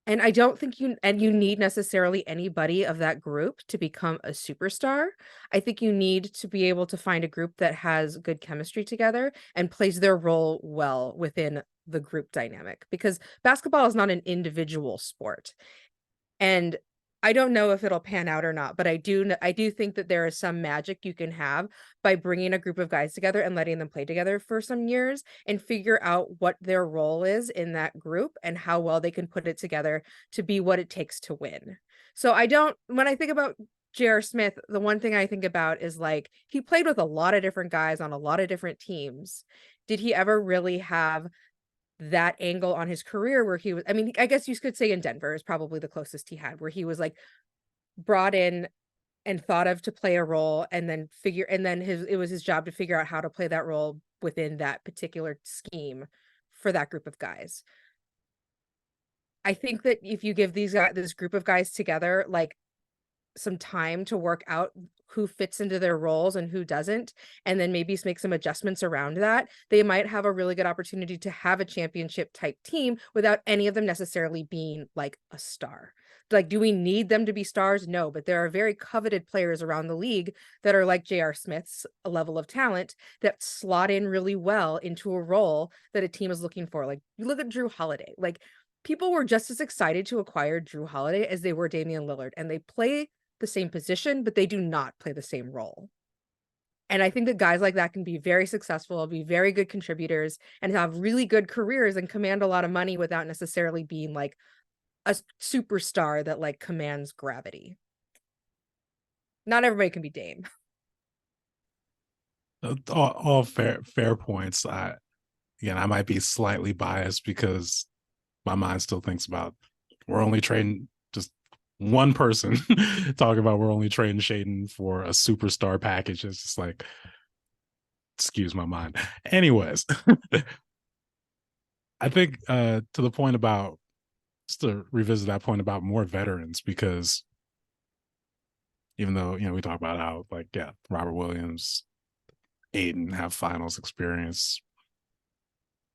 And I don't think you need necessarily anybody of that group to become a superstar. I think you need to be able to find a group that has good chemistry together and plays their role well within the group dynamic, because basketball is not an individual sport. And I don't know if it'll pan out or not, but I do think that there is some magic you can have by bringing a group of guys together and letting them play together for some years and figure out what their role is in that group and how well they can put it together to be what it takes to win. So when I think about J.R. Smith, the one thing I think about is like, he played with a lot of different guys on a lot of different teams. Did he ever really have that angle on his career where he was, I mean, I guess you could say in Denver is probably the closest he had, where he was like brought in and thought of to play a role, and then it was his job to figure out how to play that role within that particular scheme for that group of guys. I think that if you give this group of guys together like some time to work out who fits into their roles and who doesn't, and then maybe make some adjustments around that, they might have a really good opportunity to have a championship type team without any of them necessarily being like a star. Like, do we need them to be stars? No, but there are very coveted players around the league that are like J.R. Smith's level of talent that slot in really well into a role that a team is looking for. Like, you look at Jrue Holiday, like, people were just as excited to acquire Jrue Holiday as they were Damian Lillard, and they play the same position, but they do not play the same role. And I think that guys like that can be very successful, be very good contributors, and have really good careers and command a lot of money without necessarily being like a superstar that like commands gravity. Not everybody can be Dame. All fair points. I might be slightly biased because my mind still thinks about we're only trading just one person talking about we're only trading Shaden for a superstar package. It's just like, excuse my mind. Anyways, I think to the point about, just to revisit that point about more veterans, because even though, we talk about how like, yeah, Robert Williams, Aiden have finals experience.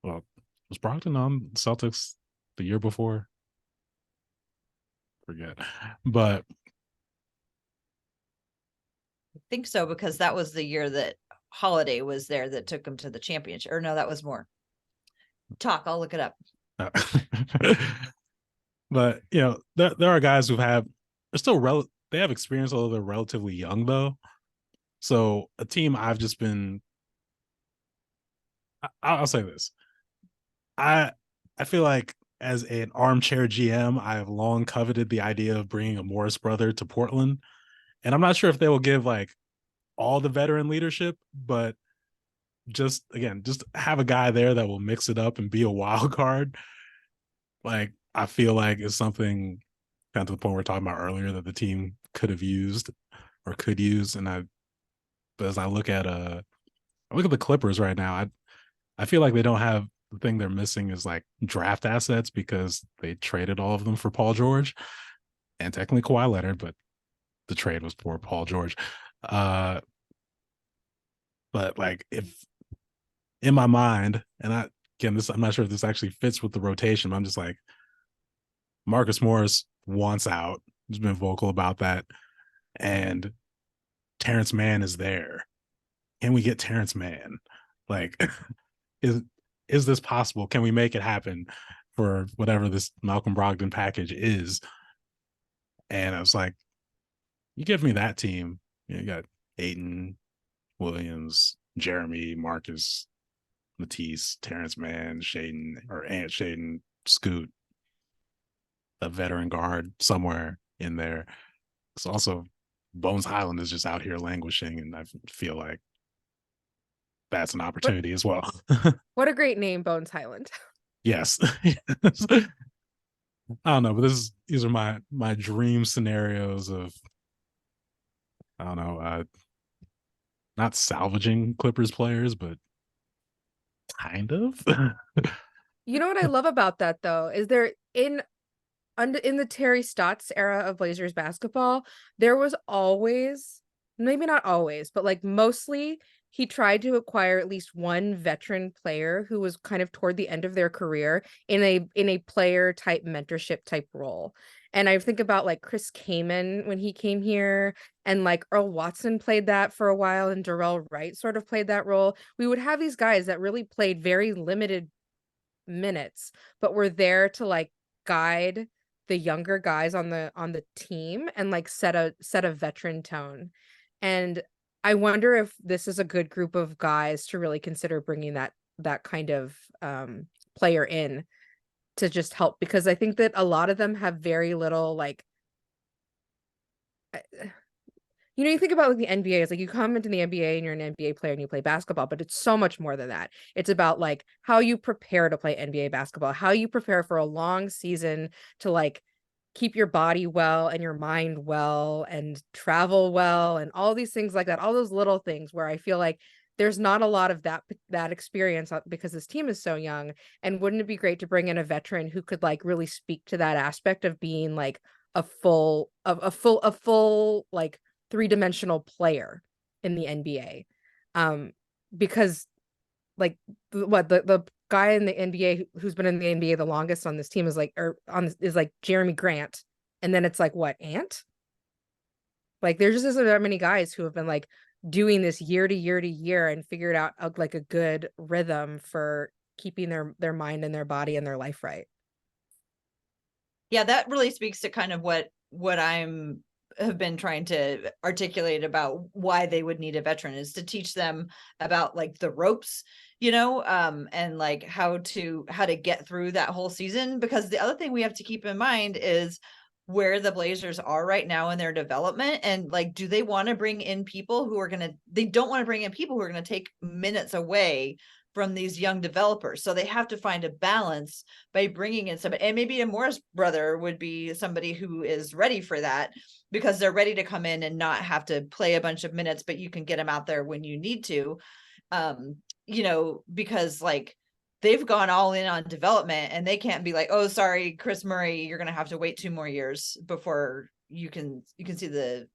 Well, was Brogdon on Celtics the year before? Forget. But I think so, because that was the year that Holiday was there that took him to the championship. Or no, that was more. I'll look it up. but there are guys they're still they have experience, although they're relatively young though. So a team I've just been, I'll say this. I feel like as an armchair GM, I have long coveted the idea of bringing a Morris brother to Portland. And I'm not sure if they will give like all the veteran leadership, but just have a guy there that will mix it up and be a wild card. Like, I feel like it's something kind of to the point we were talking about earlier that the team could have used or could use. But as I look at the Clippers right now, I feel like they don't have, the thing they're missing is like draft assets, because they traded all of them for Paul George and technically Kawhi Leonard, but the trade was for Paul George. But like, if in my mind, and I'm not sure if this actually fits with the rotation, but I'm just like, Marcus Morris wants out. He's been vocal about that. And Terrence Mann is there. Can we get Terrence Mann? Like, is this possible? Can we make it happen for whatever this Malcolm Brogdon package is? And I was like, you give me that team. You got Ayton, Williams, Jeremy, Marcus, Matisse, Terrence Mann, Shaden, Scoot, a veteran guard somewhere in there. It's also Bones Highland is just out here languishing, and I feel like that's an opportunity as well. What a great name, Bones Highland. Yes. I don't know, but these are my dream scenarios of, I don't know, not salvaging Clippers players, but kind of. You know what I love about that though is in the Terry Stotts era of Blazers basketball, there was always, maybe not always, but like mostly, he tried to acquire at least one veteran player who was kind of toward the end of their career in a player type mentorship type role. And I think about like Chris Kaman when he came here, and like Earl Watson played that for a while, and Darrell Wright sort of played that role. We would have these guys that really played very limited minutes, but were there to like guide the younger guys on the team and like set a veteran tone. And I wonder if this is a good group of guys to really consider bringing that kind of player in to just help, because I think that a lot of them have very little like, you think about like the NBA, it's like you come into the NBA and you're an NBA player and you play basketball, but it's so much more than that. It's about like how you prepare to play NBA basketball, how you prepare for a long season to like keep your body well and your mind well and travel well and all these things like that, all those little things where I feel like there's not a lot of that experience because this team is so young. And wouldn't it be great to bring in a veteran who could like really speak to that aspect of being like a full like three-dimensional player in the NBA? Because like the guy in the NBA who's been in the NBA the longest on this team is like, is like Jeremy Grant, and then it's like what, Ant? Like there just isn't that many guys who have been like doing this year to year to year and figured out like a good rhythm for keeping their mind and their body and their life right. Yeah, that really speaks to kind of what I'm have been trying to articulate about why they would need a veteran, is to teach them about like the ropes, and like how to get through that whole season. Because the other thing we have to keep in mind is where the Blazers are right now in their development, and like, do they want to bring in people who are they don't want to bring in people who are going to take minutes away from these young developers. So they have to find a balance by bringing in somebody, and maybe a Morris brother would be somebody who is ready for that, because they're ready to come in and not have to play a bunch of minutes, but you can get them out there when you need to. Because like they've gone all in on development, and they can't be like, oh, sorry, Chris Murray, you're going to have to wait 2 more years before you can see the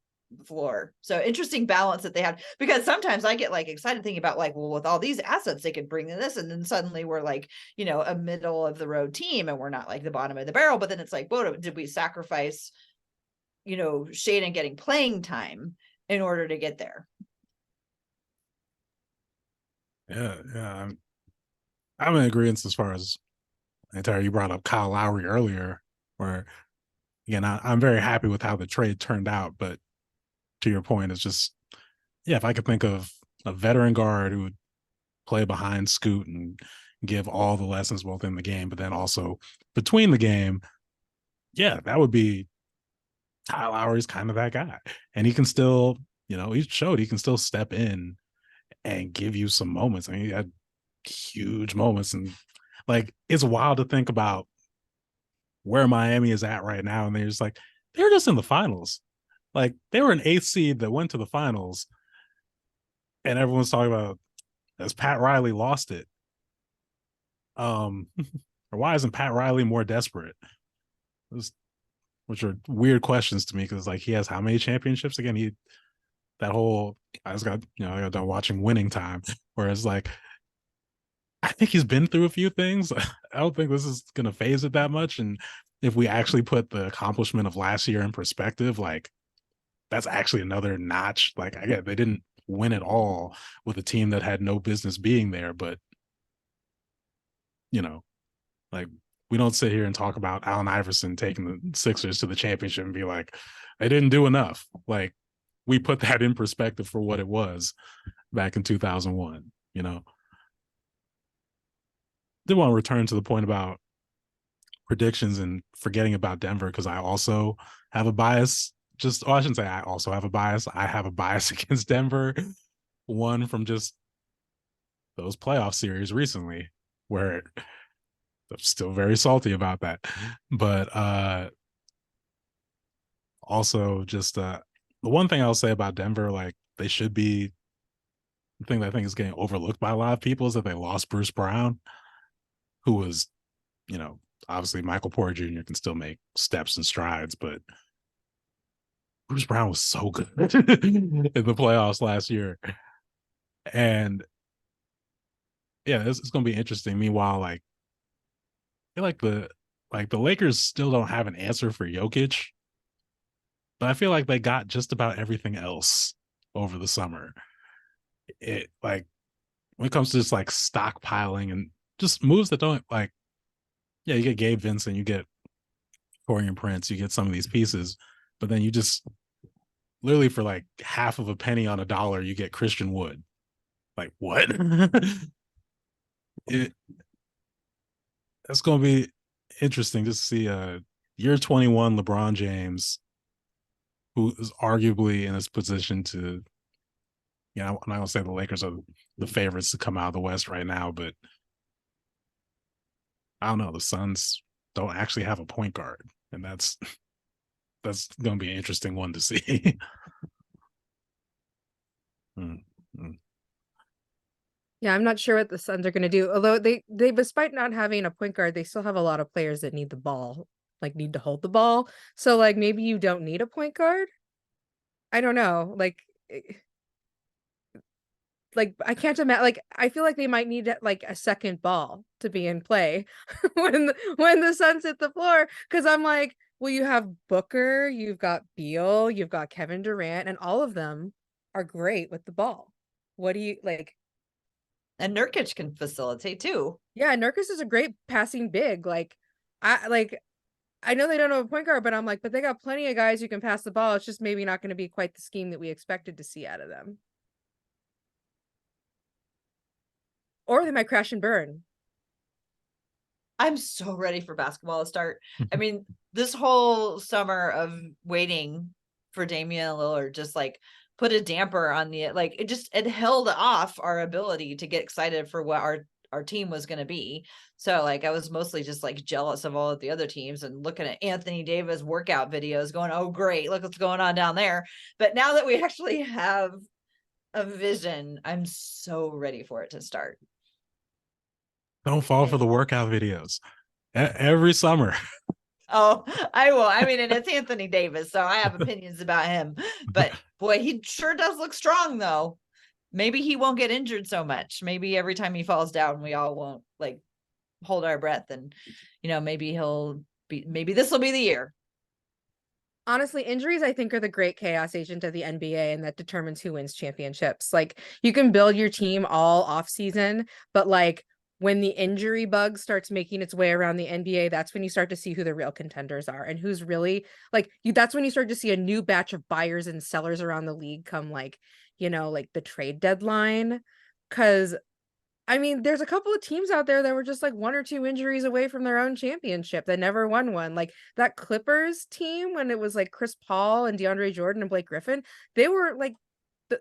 floor. So interesting balance that they have, because sometimes I get like excited thinking about like, well, with all these assets they could bring in this, and then suddenly we're like, a middle of the road team, and we're not like the bottom of the barrel. But then it's like, whoa, did we sacrifice Shaedon getting playing time in order to get there? Yeah, I'm in agreement as far as, Tara, you brought up Kyle Lowry earlier, where again, I'm very happy with how the trade turned out, but to your point, it's just, yeah, if I could think of a veteran guard who would play behind Scoot and give all the lessons both in the game, but then also between the game, yeah, that would be Kyle Lowry's kind of that guy. And he can still, he showed he can still step in and give you some moments. I mean, he had huge moments, and like, it's wild to think about where Miami is at right now. And they're just in the finals. Like, they were an 8th seed that went to the finals, and everyone's talking about, has Pat Riley lost it? Or why isn't Pat Riley more desperate? Which are weird questions to me, because like, he has how many championships again? I got done watching Winning Time, where it's like, I think he's been through a few things. I don't think this is gonna phase it that much. And if we actually put the accomplishment of last year in perspective, like, that's actually another notch. Like, I get they didn't win it all with a team that had no business being there, but like, we don't sit here and talk about Allen Iverson taking the Sixers to the championship and be like, they didn't do enough. Like, we put that in perspective for what it was back in 2001. Did want to return to the point about predictions and forgetting about Denver, because I also have a bias. I shouldn't say I also have a bias. I have a bias against Denver. One from just those playoff series recently, where I'm still very salty about that. But also just the one thing I'll say about Denver, like, they should be, the thing that I think is getting overlooked by a lot of people, is that they lost Bruce Brown, who was, obviously Michael Porter Jr. can still make steps and strides, but Bruce Brown was so good in the playoffs last year. And yeah, it's going to be interesting. Meanwhile, like, I feel like the Lakers still don't have an answer for Jokic, but I feel like they got just about everything else over the summer. It, like, when it comes to just like stockpiling and just moves that don't, like, yeah, you get Gabe Vincent, you get Torian Prince, you get some of these pieces, but then you just literally, for like half of a penny on a dollar, you get Christian Wood. Like, what? That's going to be interesting to see year 21 LeBron James, who is arguably in his position to, I'm not going to say the Lakers are the favorites to come out of the West right now, but I don't know. The Suns don't actually have a point guard, and that's going to be an interesting one to see. Yeah, I'm not sure what the Suns are going to do. Although they despite not having a point guard, they still have a lot of players that need the ball, like need to hold the ball. So like, maybe you don't need a point guard. I don't know. Like I can't imagine. Like, I feel like they might need like a second ball to be in play when the Suns hit the floor. Because I'm like, well, you have Booker, you've got Beal, you've got Kevin Durant, and all of them are great with the ball. What do you like? And Nurkic can facilitate too. Yeah, Nurkic is a great passing big. Like, I like I know they don't have a point guard, but I'm like, but they got plenty of guys who can pass the ball. It's just maybe not going to be quite the scheme that we expected to see out of them. Or they might crash and burn. I'm so ready for basketball to start. I mean, this whole summer of waiting for Damian Lillard just like put a damper on the, like, it held off our ability to get excited for what our team was going to be. So like I was mostly just like jealous of all of the other teams and looking at Anthony Davis workout videos going, oh great, look what's going on down there. But now that we actually have a vision, I'm so ready for it to start. Don't fall for the workout videos every summer. Oh, I will. I mean, and it's Anthony Davis, so I have opinions about him. But boy, he sure does look strong, though. Maybe he won't get injured so much. Maybe every time he falls down, we all won't like hold our breath, and maybe maybe this will be the year. Honestly, injuries, I think, are the great chaos agent of the NBA, and that determines who wins championships. Like, you can build your team all off season, but like when the injury bug starts making its way around the NBA, that's when you start to see who the real contenders are and who's really like that's when you start to see a new batch of buyers and sellers around the league come like the trade deadline. Because I mean, there's a couple of teams out there that were just like 1 or 2 injuries away from their own championship that never won one. Like that Clippers team when it was like Chris Paul and DeAndre Jordan and Blake Griffin, they were like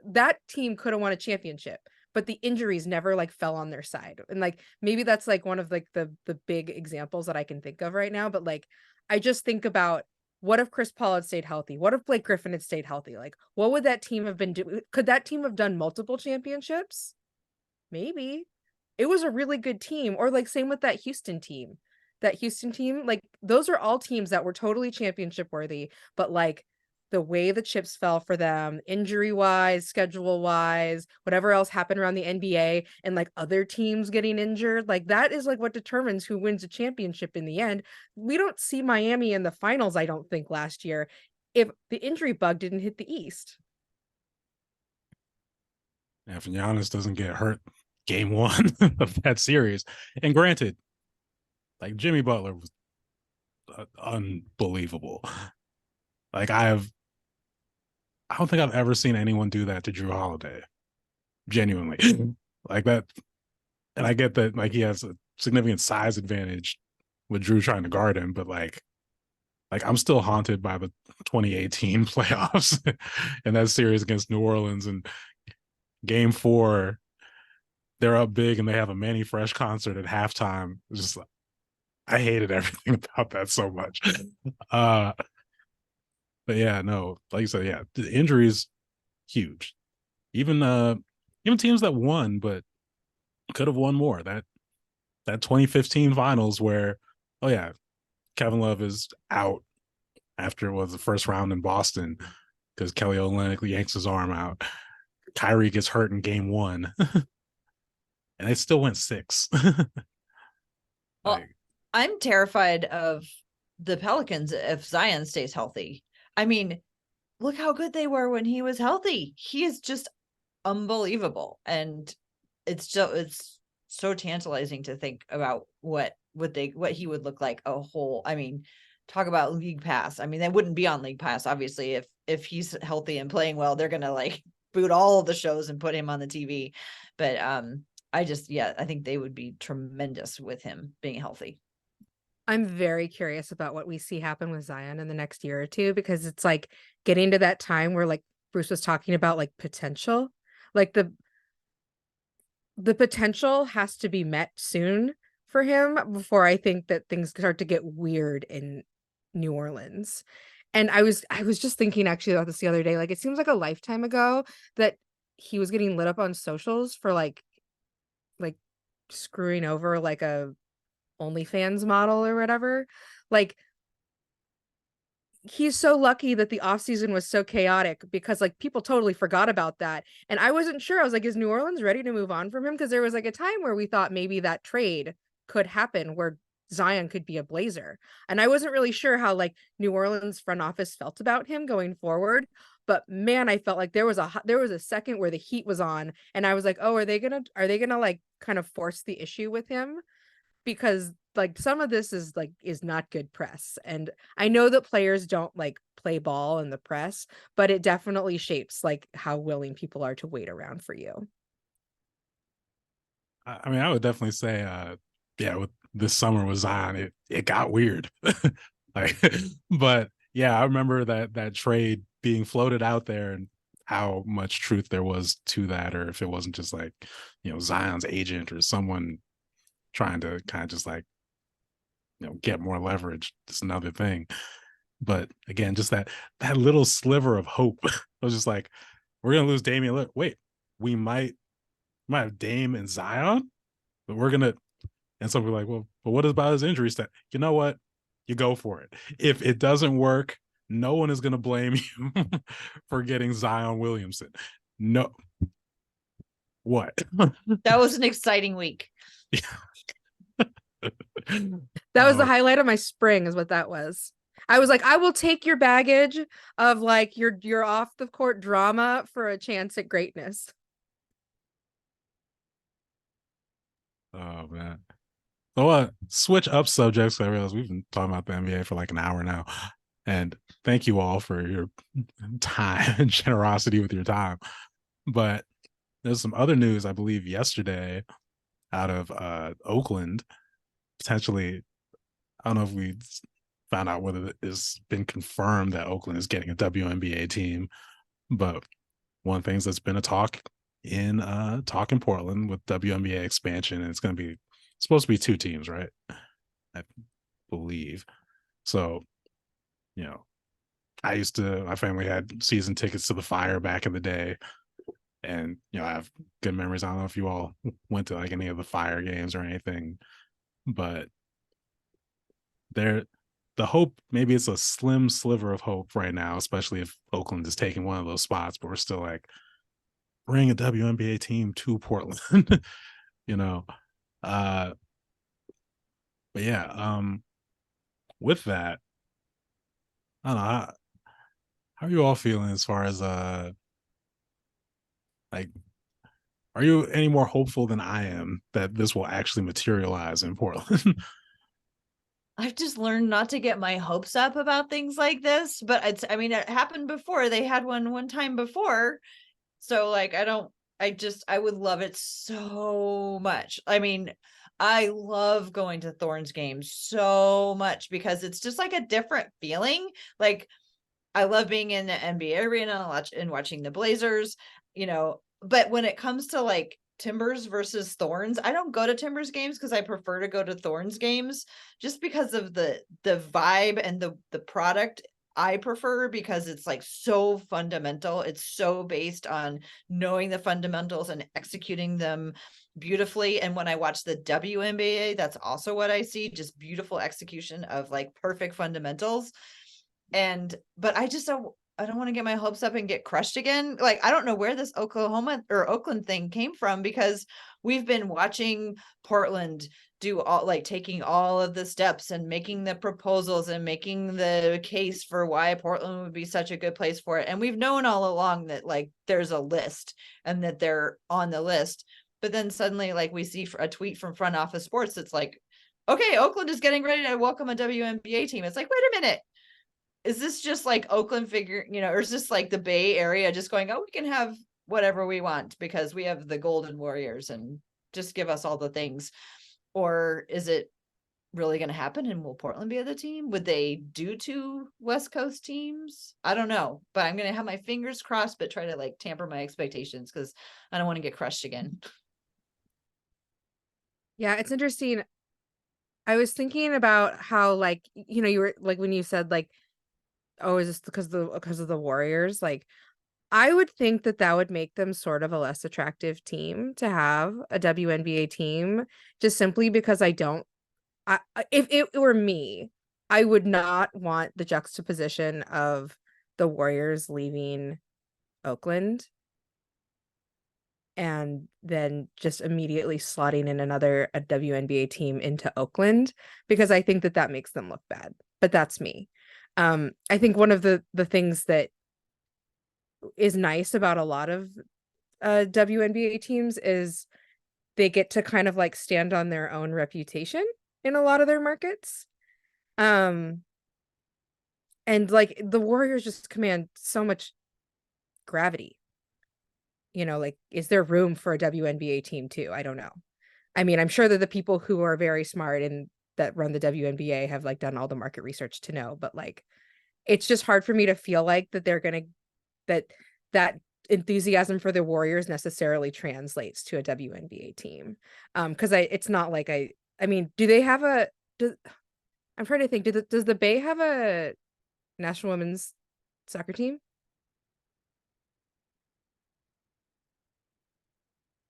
that team could have won a championship, but the injuries never like fell on their side. And like maybe that's like one of like the big examples that I can think of right now. But like I just think about, what if Chris Paul had stayed healthy? What if Blake Griffin had stayed healthy? Like what would that team have been doing? Could that team have done multiple championships? Maybe. It was a really good team. Or like same with that Houston team. Like those are all teams that were totally championship worthy, but like the way the chips fell for them, injury wise, schedule wise, whatever else happened around the NBA, and like other teams getting injured, like that is like what determines who wins a championship in the end. We don't see Miami in the finals, I don't think, last year, if the injury bug didn't hit the East. If Giannis doesn't get hurt game 1 of that series, and granted, like Jimmy Butler was unbelievable. Like I don't think I've ever seen anyone do that to Drew Holiday. Genuinely. Like that. And I get that like he has a significant size advantage with Drew trying to guard him, but like I'm still haunted by the 2018 playoffs and that series against New Orleans, and game 4, they're up big and they have a Manny Fresh concert at halftime. It's just I hated everything about that so much. But yeah, no, like you said, yeah, the injuries huge. Even teams that won but could have won more. That 2015 finals where, oh yeah, Kevin Love is out after it was the first round in Boston because Kelly Olynyk yanks his arm out. Kyrie gets hurt in game 1. And they still went 6. Well, I'm terrified of the Pelicans if Zion stays healthy. I mean, look how good they were when he was healthy. He is just unbelievable. And it's so tantalizing to think about what he would look like I mean, talk about league pass. I mean, they wouldn't be on league pass, obviously, if he's healthy and playing well. They're gonna like boot all of the shows and put him on the TV. But I think they would be tremendous with him being healthy. I'm very curious about what we see happen with Zion in the next year or two, because it's like getting to that time where like Bruce was talking about like potential, like the potential has to be met soon for him before I think that things start to get weird in New Orleans. And I was just thinking actually about this the other day. Like it seems like a lifetime ago that he was getting lit up on socials for like screwing over like a OnlyFans model or whatever. Like he's so lucky that the offseason was so chaotic, because like people totally forgot about that. And I wasn't sure. I was like, is New Orleans ready to move on from him? Because there was like a time where we thought maybe that trade could happen where Zion could be a Blazer. And I wasn't really sure how like New Orleans front office felt about him going forward. But man, I felt like there was a second where the heat was on, and I was like, oh, are they gonna like kind of force the issue with him? Because like some of this is not good press. And I know that players don't like play ball in the press, but it definitely shapes like how willing people are to wait around for you. I mean, I would definitely say, yeah, with this summer with Zion, it got weird. Like, but yeah, I remember that trade being floated out there and how much truth there was to that, or if it wasn't just like, Zion's agent or someone trying to kind of just like, get more leverage. Just another thing. But again, just that little sliver of hope. I was just like, we're gonna lose Damian Lillard. Wait, we might have Dame and Zion, but we're gonna. And some people are like, well, but what about his injury stat? You know what? You go for it. If it doesn't work, no one is gonna blame you for getting Zion Williamson. No, what? That was an exciting week. That was the highlight of my spring, is what that was. I was like, I will take your baggage of like your off the court drama for a chance at greatness. Oh man. So switch up subjects. I realize we've been talking about the NBA for like an hour now. And thank you all for your time and generosity with your time. But there's some other news, I believe, yesterday out of Oakland. Potentially, I don't know if we found out whether it's been confirmed that Oakland is getting a WNBA team, but one of the things that's been a talk in Portland with WNBA expansion, and it's supposed to be 2 teams, right? I believe. So, my family had season tickets to the Fire back in the day. And, I have good memories. I don't know if you all went to like any of the Fire games or anything, but the hope, maybe it's a slim sliver of hope right now, especially if Oakland is taking one of those spots, but we're still like, bring a WNBA team to Portland, but yeah, with that, I don't know, how are you all feeling as far as like, are you any more hopeful than I am that this will actually materialize in Portland? I've just learned not to get my hopes up about things like this, but it happened before. They had one time before. So like, I would love it so much. I mean, I love going to Thorns games so much because it's just like a different feeling. Like, I love being in the NBA arena and watching the Blazers, but when it comes to like Timbers versus Thorns, I don't go to Timbers games because I prefer to go to Thorns games just because of the vibe and the product. I prefer because it's like so fundamental. It's so based on knowing the fundamentals and executing them beautifully. And when I watch the WNBA, that's also what I see, just beautiful execution of like perfect fundamentals. But I don't want to get my hopes up and get crushed again. Like, I don't know where this Oklahoma or Oakland thing came from, because we've been watching Portland do all, like, taking all of the steps and making the proposals and making the case for why Portland would be such a good place for it. And we've known all along that like there's a list and that they're on the list. But then suddenly, like, we see a tweet from Front Office Sports that's like, okay, Oakland is getting ready to welcome a WNBA team. It's like, wait a minute. Is this just like Oakland or is this like the Bay Area just going, oh, we can have whatever we want because we have the Golden Warriors and just give us all the things? Or is it really going to happen, and will Portland be the team? Would they do 2 West Coast teams? I don't know, but I'm going to have my fingers crossed, but try to like tamper my expectations because I don't want to get crushed again. Yeah, it's interesting. I was thinking about how like, you were like, when you said like, oh, is this because of the Warriors? Like, I would think that would make them sort of a less attractive team to have a WNBA team, just simply because if it were me, I would not want the juxtaposition of the Warriors leaving Oakland and then just immediately slotting in a WNBA team into Oakland, because I think that makes them look bad. But that's me. I think one of the things that is nice about a lot of WNBA teams is they get to kind of like stand on their own reputation. in a lot of their markets. And like the Warriors just command so much gravity. You know, like, is there room for a WNBA team too? I don't know. I mean, I'm sure that the people who are very smart and that run the WNBA have like done all the market research to know, but like it's just hard for me to feel like that they're gonna that that enthusiasm for the Warriors necessarily translates to a WNBA team. Because it's not like I mean, do they have a I'm trying to think, does the Bay have a national women's soccer team?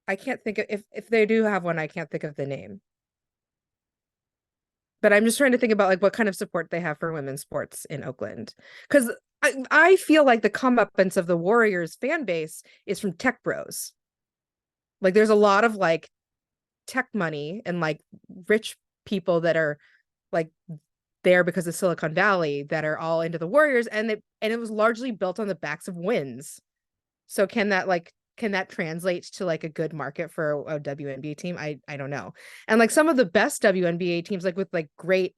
I can't think of if they do have one, I can't think of the name. But I'm just trying to think about like what kind of support they have for women's sports in Oakland. Because I feel like the comeuppance of the Warriors fan base is from tech bros. Like there's a lot of like tech money and like rich people that are like there because of Silicon Valley that are all into the Warriors, and it was largely built on the backs of wins. So can that translate to like a good market for a WNBA team? I don't know. And like some of the best WNBA teams, like with like great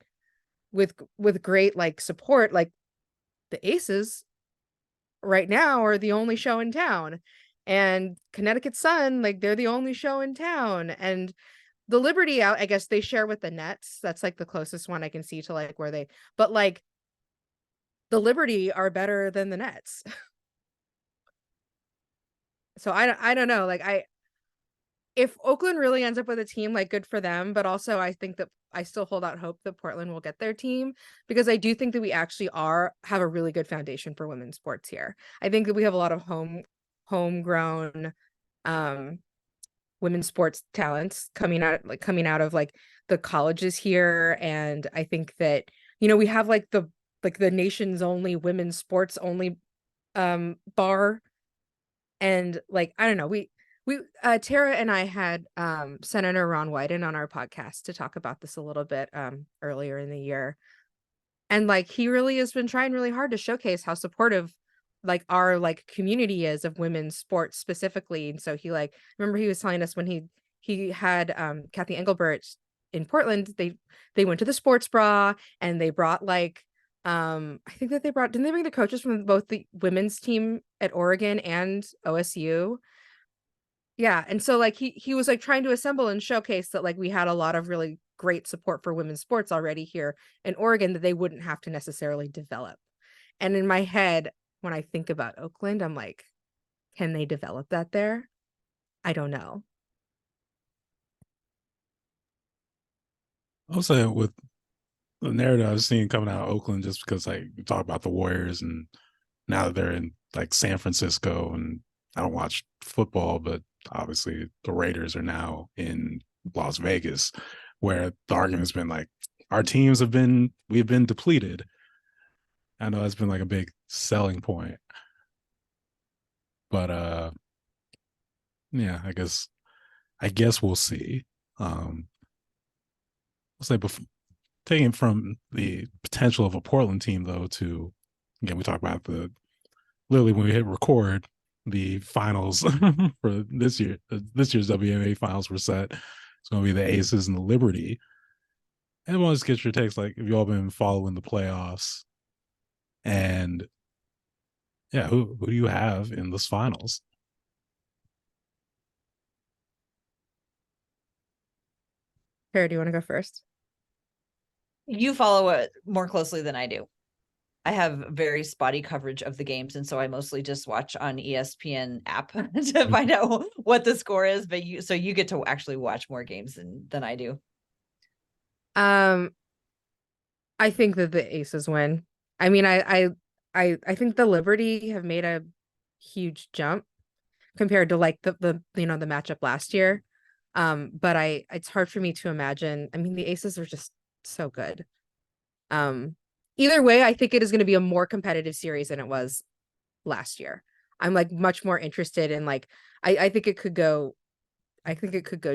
with great like support, like the Aces right now are the only show in town. And Connecticut Sun, like they're the only show in town. And the Liberty out, I guess they share with the Nets. That's like the closest one I can see to like where they, but like the Liberty are better than the Nets. So I don't know. Like if Oakland really ends up with a team, like good for them, but also I think that I still hold out hope that Portland will get their team, because I do think that we actually have a really good foundation for women's sports here. I think that we have a lot of homegrown um women's sports talents coming out of like the colleges here. And I think that, you know, we have like the nation's only women's sports only bar. And like I don't know, we Tara and I had Senator Ron Wyden on our podcast to talk about this a little bit earlier in the year. And like he really has been trying really hard to showcase how supportive like our like community is of women's sports specifically. And so he like, remember he was telling us when he had Kathy Engelbert in Portland, they went to the sports bra and they brought like I think that didn't they bring the coaches from both the women's team at Oregon and OSU? Yeah. And so like he was like trying to assemble and showcase that like we had a lot of really great support for women's sports already here in Oregon that they wouldn't have to necessarily develop. And in my head, when I think about Oakland, I'm like, can they develop that there? I don't know. I'll say with the narrative I've seen coming out of Oakland, just because like you talk about the Warriors and now that they're in like San Francisco, and I don't watch football, but obviously the Raiders are now in Las Vegas, where the argument's been like we've been depleted. I know that's been like a big selling point. But yeah, I guess we'll see. I'll say before taking from the potential of a Portland team though to, again, we talked about literally when we hit record, the finals for this year's WNBA finals were set. It's going to be the Aces and the Liberty. And I want to get your takes, like if you all been following the playoffs, and yeah, who do you have in this finals? Tara, do you want to go first? You follow it more closely than I do. I have very spotty coverage of the games, and so I mostly just watch on ESPN app to find out what the score is. But you get to actually watch more games than I do. I think that the Aces win. I mean, I think the Liberty have made a huge jump compared to like the you know the matchup last year. But it's hard for me to imagine. I mean, the Aces are just so good. Either way, I think it is going to be a more competitive series than it was last year. I'm like much more interested in like I think it could go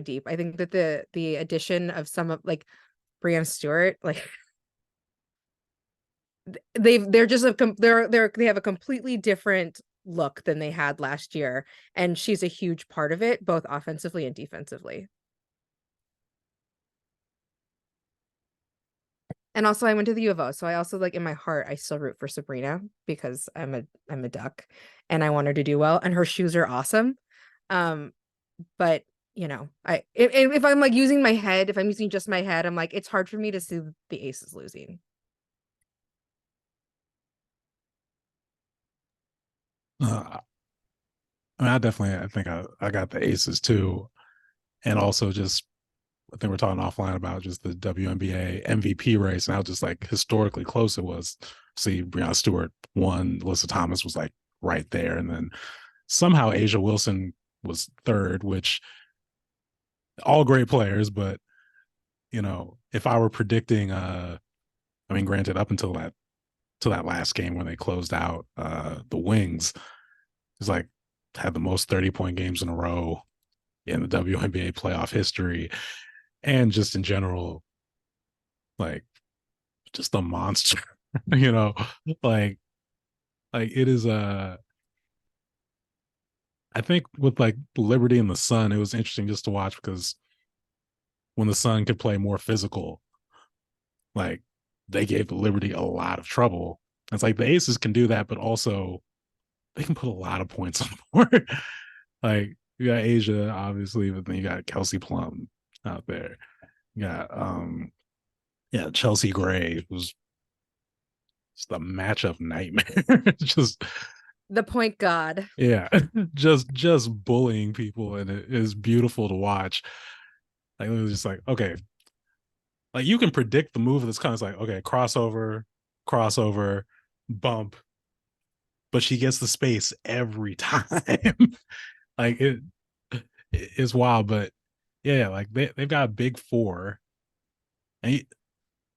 deep. I think that the addition of some of like Breanna Stewart, like they have a completely different look than they had last year, and she's a huge part of it both offensively and defensively. And also I went to the U of O, so I also like in my heart I still root for Sabrina because I'm a duck and I want her to do well, and her shoes are awesome. But you know, if I'm like using my head, if I'm using just my head, I'm like, it's hard for me to see the Aces losing. I think I got the Aces too, and also just I think we're talking offline about just the WNBA MVP race and how just like historically close it was. See, Breonna Stewart won, Alyssa Thomas was like right there, and then somehow Asia Wilson was third, which all great players, but you know, if I were predicting, I mean, granted, up until that last game when they closed out the Wings, it's like had the most 30-point games in a row in the WNBA playoff history, and just in general, like just a monster, you know, like it is I think with like Liberty and the Sun, it was interesting just to watch because when the Sun could play more physical, like they gave the Liberty a lot of trouble. It's like the Aces can do that, but also they can put a lot of points on the board. Like you got Asia, obviously, but then you got Kelsey Plum out there. You got yeah, Chelsea Gray, who's just a matchup nightmare. Just The point god. yeah, just bullying people, and it is beautiful to watch. Like it was just like, okay, like you can predict the move that's kind of like, okay, crossover, bump, but she gets the space every time. Like it's wild, but yeah, like they've got a big four, and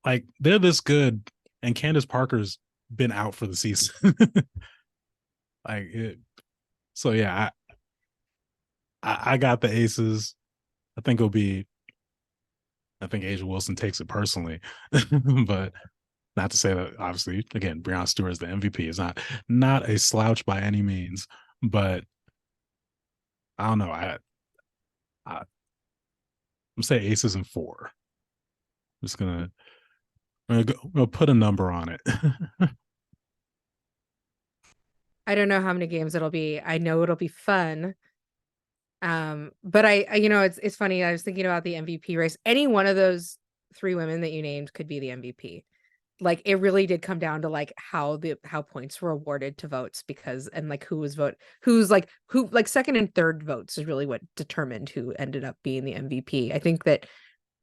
like they're this good, and Candace Parker's been out for the season. Like it, so yeah, I got the Aces. I think it'll be. I think Asia Wilson takes it personally, but not to say that obviously again Breonna Stewart is the MVP. Is not a slouch by any means, but I don't know. I'm gonna say Aces in 4. I'm just I'm gonna put a number on it. I don't know how many games it'll be. I know it'll be fun. But I you know, it's funny. I was thinking about the MVP race. Any one of those 3 women that you named could be the MVP. Like it really did come down to like how points were awarded to votes, because and like who's who like second and third votes is really what determined who ended up being the MVP. I think that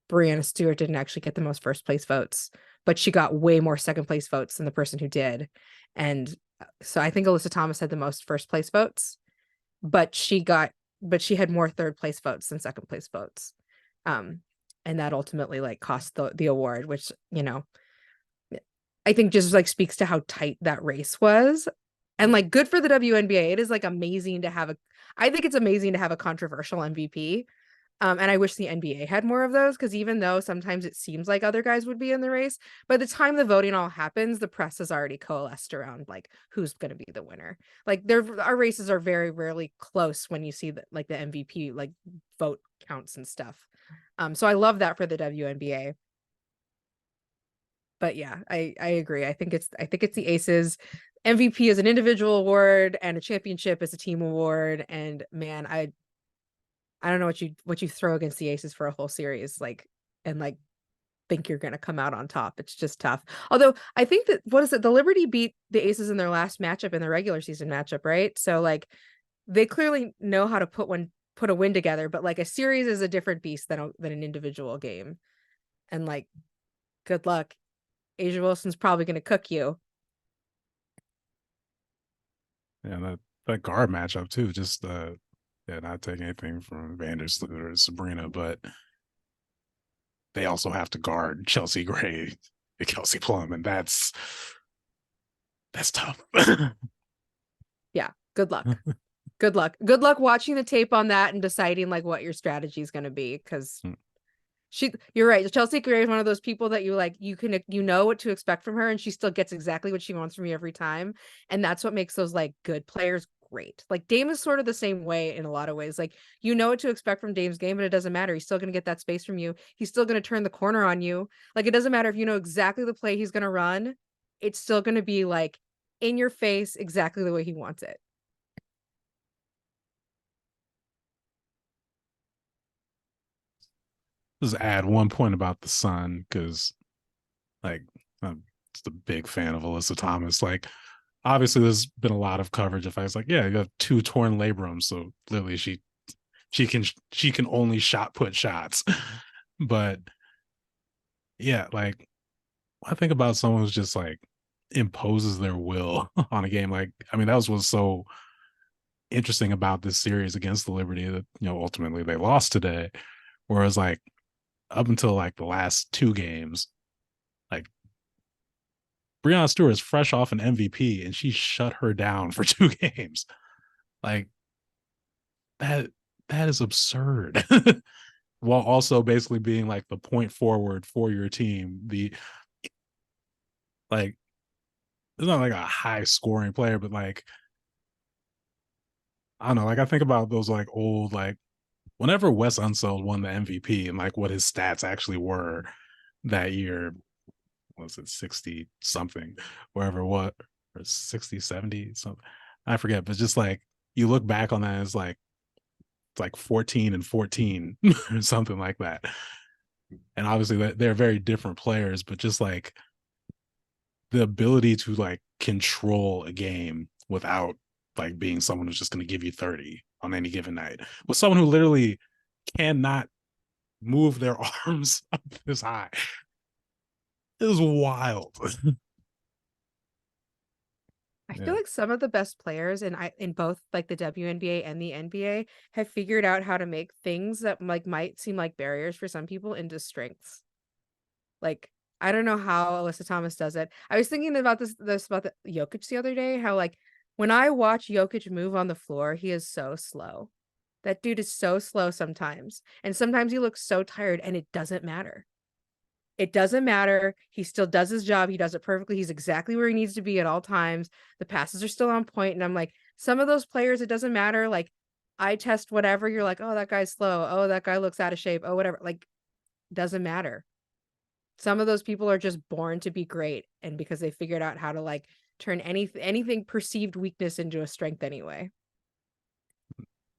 Breonna Stewart didn't actually get the most first place votes, but she got way more second place votes than the person who did. And so I think Alyssa Thomas had the most first place votes, but she had more third place votes than second place votes. And that ultimately like cost the award, which, you know, I think just like speaks to how tight that race was. And like good for the WNBA. It is like amazing to have I think it's amazing to have a controversial MVP. And I wish the NBA had more of those, because even though sometimes it seems like other guys would be in the race, by the time the voting all happens, the press has already coalesced around like who's going to be the winner. Like our races are very rarely close when you see like the MVP like vote counts and stuff. So I love that for the WNBA. But yeah, I agree. I think it's the Aces. MVP is an individual award and a championship is a team award. And man, I don't know what you throw against the Aces for a whole series, like, and like think you're gonna come out on top. It's just tough. Although I think that the Liberty beat the Aces in their last matchup, in their regular season matchup, right? So like they clearly know how to put a win together, but like a series is a different beast than an individual game. And like, good luck. Asia Wilson's probably gonna cook you. Yeah, that guard matchup too. Just yeah, not taking anything from Vandersloot or Sabrina, but they also have to guard Chelsea Gray and Kelsey Plum, and that's tough. Yeah, good luck. Good luck. Good luck watching the tape on that and deciding like what your strategy is going to be, because you're right. Chelsea Gray is one of those people that you know what to expect from her, and she still gets exactly what she wants from you every time. And that's what makes those like good players great. Like Dame is sort of the same way in a lot of ways. Like, you know what to expect from Dame's game, but it doesn't matter. He's still going to get that space from you. He's still going to turn the corner on you. Like, it doesn't matter if you know exactly the play he's going to run. It's still going to be like in your face exactly the way he wants it. Just add one point about the Sun, because like I'm just a big fan of Alyssa Thomas. Like, obviously there's been a lot of coverage of it's like, yeah, you have 2 torn labrums, so literally she can only shot put shots. But yeah, like I think about someone who's just like imposes their will on a game. Like, I mean, that was what's so interesting about this series against the Liberty that, ultimately they lost today. Whereas like up until like the last 2 games, like Breanna Stewart is fresh off an MVP and she shut her down for 2 games. Like that is absurd. While also basically being like the point forward for your team. The like it's not like a high scoring player, but like I don't know, like I think about those like old, like whenever Wes Unseld won the MVP and like what his stats actually were that year, was it 60 something, wherever, what, or 60, 70 something, I forget, but just like you look back on that, it's like 14 and 14 or something like that. And obviously they're very different players, but just like the ability to like control a game without like being someone who's just going to give you 30 on any given night, with someone who literally cannot move their arms up this high. It was wild. I feel like some of the best players in both like the WNBA and the NBA have figured out how to make things that like might seem like barriers for some people into strengths. Like, I don't know how Alyssa Thomas does it. I was thinking about this about the Jokic the other day, how like when I watch Jokic move on the floor, he is so slow. That dude is so slow sometimes. And sometimes he looks so tired and it doesn't matter. It doesn't matter. He still does his job. He does it perfectly. He's exactly where he needs to be at all times. The passes are still on point. And I'm like, some of those players, it doesn't matter. Like, I test whatever. You're like, oh, that guy's slow. Oh, that guy looks out of shape. Oh, whatever. Like, doesn't matter. Some of those people are just born to be great. And because they figured out how to like turn anything perceived weakness into a strength anyway.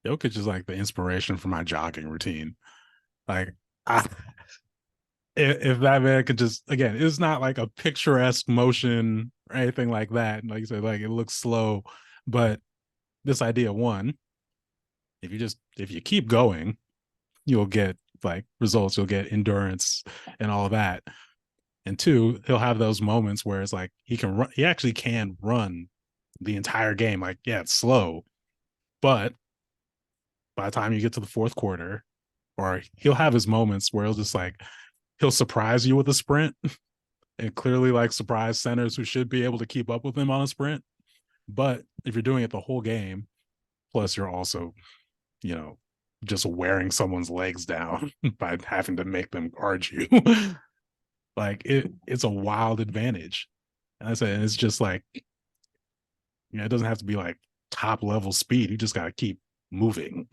Jokic is like the inspiration for my jogging routine. Like, if that man could just, again, it's not like a picturesque motion or anything like that. Like you said, like it looks slow, but this idea, one, if you keep going, you'll get like results, you'll get endurance and all of that. And 2, he'll have those moments where it's like he actually can run the entire game. Like, yeah, it's slow, but by the time you get to the 4th quarter, or he'll have his moments where he'll surprise you with a sprint and clearly like surprise centers who should be able to keep up with him on a sprint. But if you're doing it the whole game, plus you're also, just wearing someone's legs down by having to make them guard you, like it's a wild advantage. And I said, and it's just like, it doesn't have to be like top level speed. You just got to keep moving.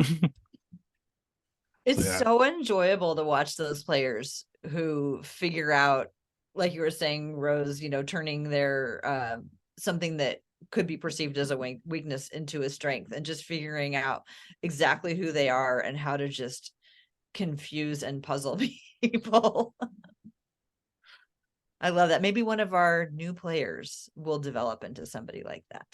It's so enjoyable to watch those players who figure out, like you were saying, Rose, turning their something that could be perceived as a weakness into a strength, and just figuring out exactly who they are and how to just confuse and puzzle people. I love that. Maybe one of our new players will develop into somebody like that.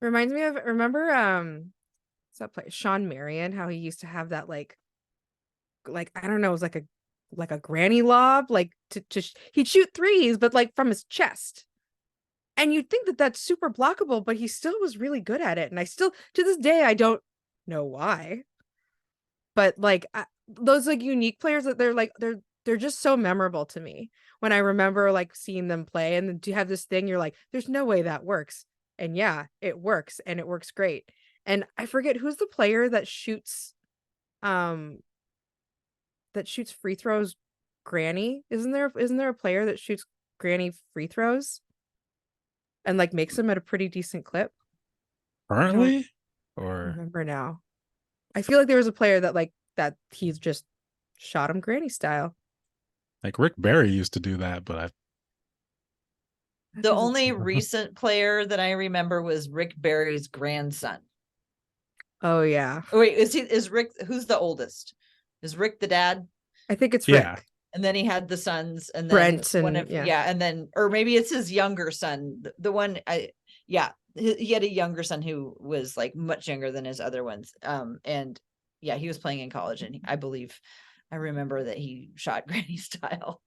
Reminds me of, remember what's that play, Sean Marion, how he used to have that like I don't know, it was like a granny lob, like he'd shoot threes but like from his chest, and you'd think that that's super blockable, but he still was really good at it. And I still, to this day, I don't know why, but like those like unique players, that they're just so memorable to me when I remember like seeing them play. And then to have this thing, you're like, there's no way that works. And yeah, it works, and it works great. And I forget who's the player that shoots free throws granny. Isn't there a player that shoots granny free throws and like makes them at a pretty decent clip? currently, I or remember now. I feel like there was a player that he's just shot him granny style. like Rick Barry used to do that, but The only recent player that I remember was Rick Barry's grandson. Oh yeah. Oh, wait, is Rick, who's the oldest? Is Rick the dad? I think it's Yeah. Rick. And then he had the sons, and then Brent and one of and then, or maybe it's his younger son, the one he had a younger son who was like much younger than his other ones. And yeah, he was playing in college, and I remember that he shot granny style.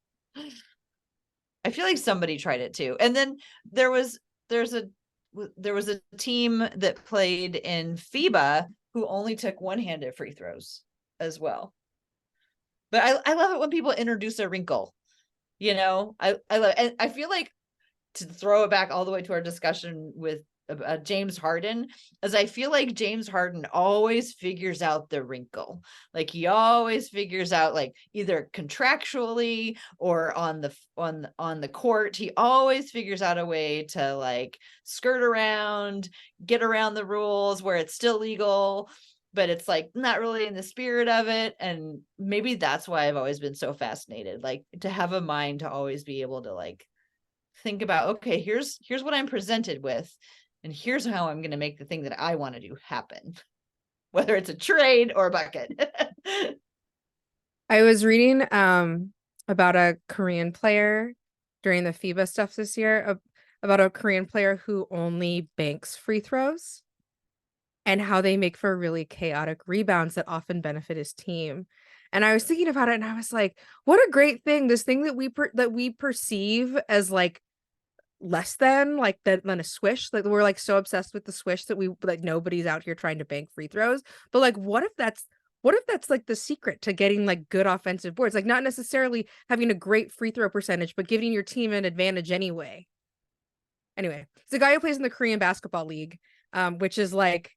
I feel like somebody tried it too. And then there was a team that played in FIBA who only took one-handed free throws as well. But I love it when people introduce a wrinkle. I love, and I feel like, to throw it back all the way to our discussion with James Harden, as I feel like James Harden always figures out the wrinkle. Like, he always figures out, like, either contractually or on the court, he always figures out a way to like skirt around, get around the rules where it's still legal, but it's like not really in the spirit of it. And maybe that's why I've always been so fascinated, like, to have a mind to always be able to like think about, okay, here's what I'm presented with, and here's how I'm going to make the thing that I want to do happen, whether it's a trade or a bucket. I was reading about a Korean player during the FIBA stuff this year, about a Korean player who only banks free throws and how they make for really chaotic rebounds that often benefit his team. And I was thinking about it, and I was like, what a great thing, this thing that we perceive as like less than a swish. Like, we're like so obsessed with the swish that we like nobody's out here trying to bank free throws. But like, what if that's like the secret to getting like good offensive boards? Like, not necessarily having a great free throw percentage, but giving your team an advantage anyway. Anyway, it's a guy who plays in the Korean basketball league, which is like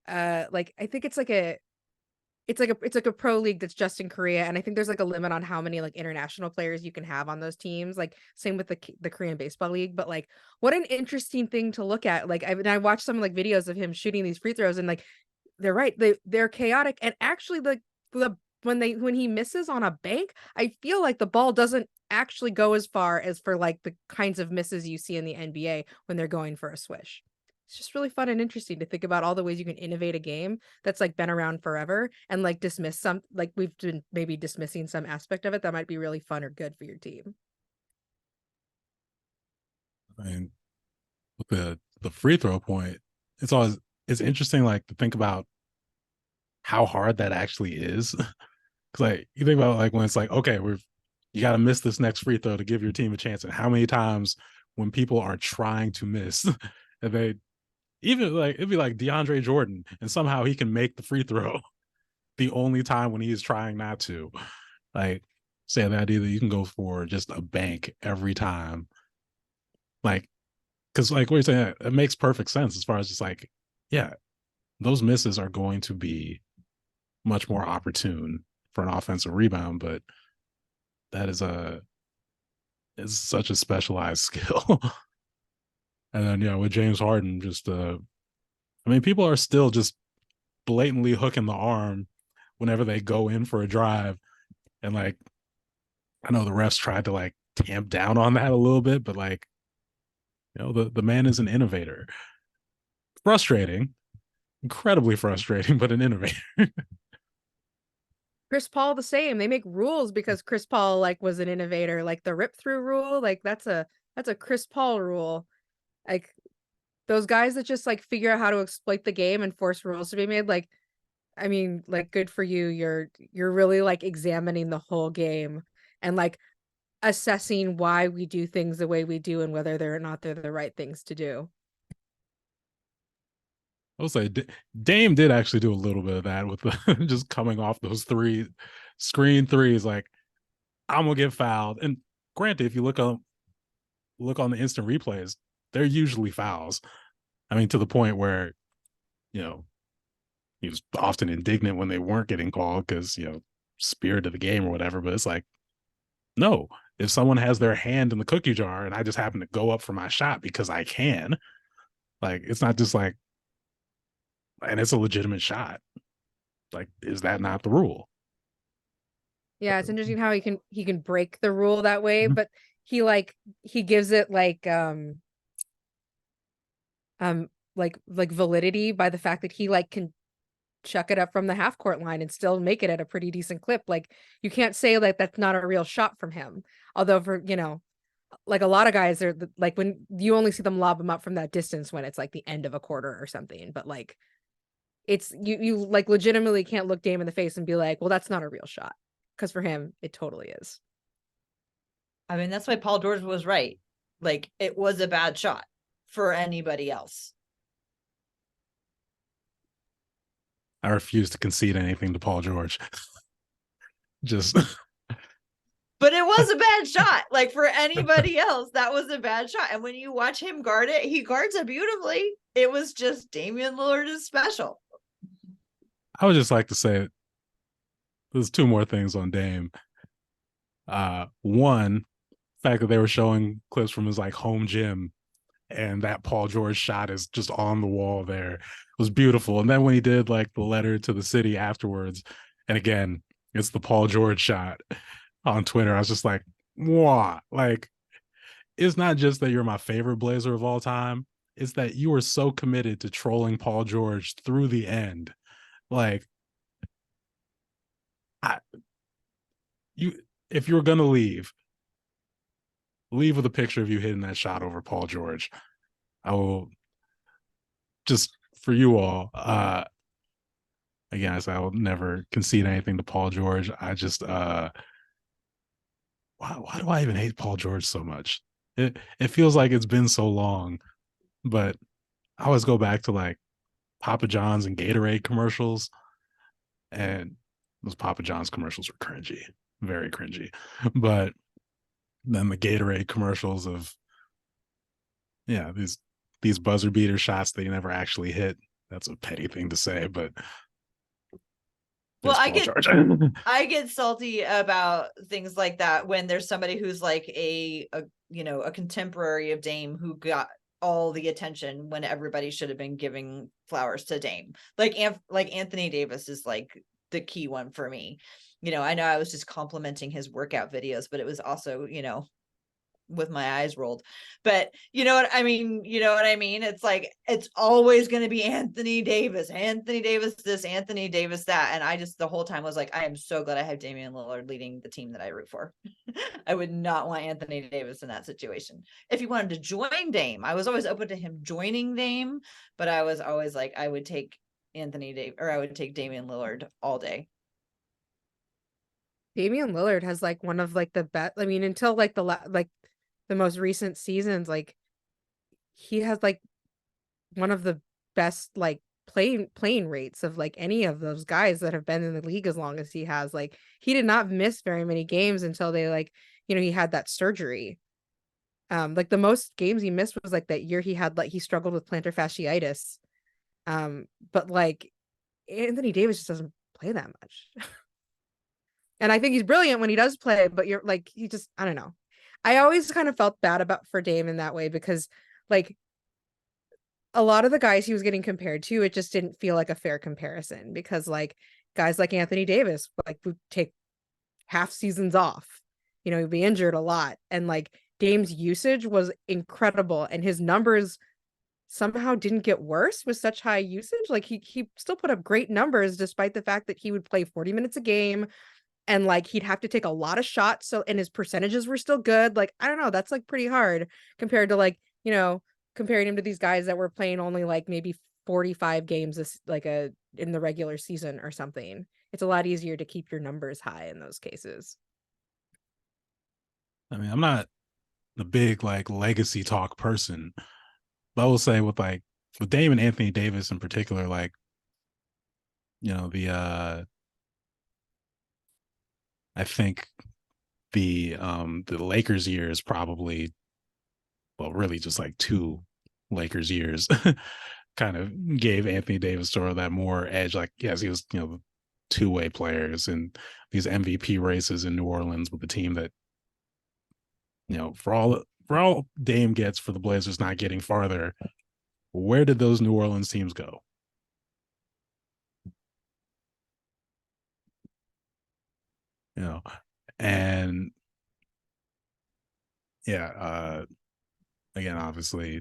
I think it's like a pro league that's just in Korea, and I think there's like a limit on how many like international players you can have on those teams. Like, same with the Korean baseball league. But like, what an interesting thing to look at. Like, I watched some like videos of him shooting these free throws, and like, they're right, they're chaotic. And actually, the when he misses on a bank, I feel like the ball doesn't actually go as far as for like the kinds of misses you see in the NBA when they're going for a swish. It's just really fun and interesting to think about all the ways you can innovate a game that's like been around forever, and like dismiss some, like we've been maybe dismissing some aspect of it that might be really fun or good for your team. I mean, with the free throw point, it's interesting, like, to think about how hard that actually is. Because like, you think about like when it's like, okay, you got to miss this next free throw to give your team a chance, and how many times when people are trying to miss and they even like, it'd be like DeAndre Jordan, and somehow he can make the free throw the only time when he is trying not to. Like, say that either you can go for just a bank every time. Like, because like what you're saying, it makes perfect sense as far as just like, yeah, those misses are going to be much more opportune for an offensive rebound, but that is such a specialized skill. And then with James Harden, just I mean, people are still just blatantly hooking the arm whenever they go in for a drive. And like, I know the refs tried to like tamp down on that a little bit, but like, the man is an innovator. Frustrating, incredibly frustrating, but an innovator. Chris Paul the same. They make rules because Chris Paul like was an innovator, like the rip through rule. Like, that's a Chris Paul rule. Like, those guys that just like figure out how to exploit the game and force rules to be made, like, I mean, like, good for you. You're really like examining the whole game and like assessing why we do things the way we do and whether they're the right things to do. I would say Dame did actually do a little bit of that with the just coming off those three screen threes. Like, I'm gonna get fouled. And granted, if you look on the instant replays, they're usually fouls. I mean, to the point where, he was often indignant when they weren't getting called because, spirit of the game or whatever. But it's like, no, if someone has their hand in the cookie jar and I just happen to go up for my shot because I can, like, it's not just like, and it's a legitimate shot. Like, is that not the rule? Yeah, it's interesting how he can break the rule that way, Mhm. but he gives it like validity by the fact that he like can chuck it up from the half court line and still make it at a pretty decent clip. Like you can't say like that's not a real shot from him. Although for, like a lot of guys are like when you only see them lob them up from that distance when it's like the end of a quarter or something, but like it's you like legitimately can't look Dame in the face and be like, well, that's not a real shot. Because for him, it totally is. I mean, that's why Paul George was right. Like, it was a bad shot for anybody else. I refuse to concede anything to Paul George. Just But it was a bad shot. Like, for anybody else, that was a bad shot. And when you watch him guard it, he guards it beautifully. It was just Damian Lillard is special. I would just like to say there's two more things on Dame. One, fact that they were showing clips from his like home gym, and that Paul George shot is just on the wall there. It was beautiful. And then when he did like the letter to the city afterwards, and again, it's the Paul George shot on Twitter. I was just like, wow. Like, it's not just that you're my favorite Blazer of all time. It's that you were so committed to trolling Paul George through the end. Like, I, you, if you were gonna leave with a picture of you hitting that shot over Paul George. I will just for you all. Again, I say I will never concede anything to Paul George. I just why do I even hate Paul George so much? It feels like it's been so long, but I always go back to like Papa John's and Gatorade commercials, and those Papa John's commercials were cringy, very cringy. But then the Gatorade commercials of yeah, these buzzer beater shots they never actually hit. That's a petty thing to say, but Well, there's Paul George. I get salty about things like that when there's somebody who's like a contemporary of Dame who got all the attention when everybody should have been giving flowers to Dame. Like Anthony Davis is like the key one for me. I know I was just complimenting his workout videos, but it was also, with my eyes rolled. But you know what I mean? It's like it's always going to be Anthony Davis this, Anthony Davis that. And I just the whole time was like, I am so glad I have Damian Lillard leading the team that I root for. I would not want Anthony Davis in that situation. If he wanted to join Dame, I was always open to him joining Dame, but I was always like, I would take I would take Damian Lillard all day. Damian Lillard has like one of like the best. I mean, until like the most recent seasons, like he has like one of the best like playing rates of like any of those guys that have been in the league as long as he has. Like he did not miss very many games until they like, he had that surgery. Like the most games he missed was like that year he had like he struggled with plantar fasciitis. But like Anthony Davis just doesn't play that much. And I think he's brilliant when he does play, but you're like he just I don't know. I always kind of felt bad for Dame in that way because like a lot of the guys he was getting compared to, it just didn't feel like a fair comparison because like guys like Anthony Davis like would take half seasons off. He'd be injured a lot. And like Dame's usage was incredible and his numbers somehow didn't get worse with such high usage. Like he still put up great numbers despite the fact that he would play 40 minutes a game and like he'd have to take a lot of shots, so and his percentages were still good. Like I don't know, that's like pretty hard compared to like comparing him to these guys that were playing only like maybe 45 games in the regular season or something. It's a lot easier to keep your numbers high in those cases. I mean, I'm not the big like legacy talk person, but I will say with Dame and Anthony Davis in particular, like the I think the Lakers years probably, well, really just like two Lakers years kind of gave Anthony Davis sort of that more edge. Like, yes, he was, two-way players and these MVP races in New Orleans with the team that, for all Dame gets for the Blazers not getting farther, where did those New Orleans teams go? you know, and again, obviously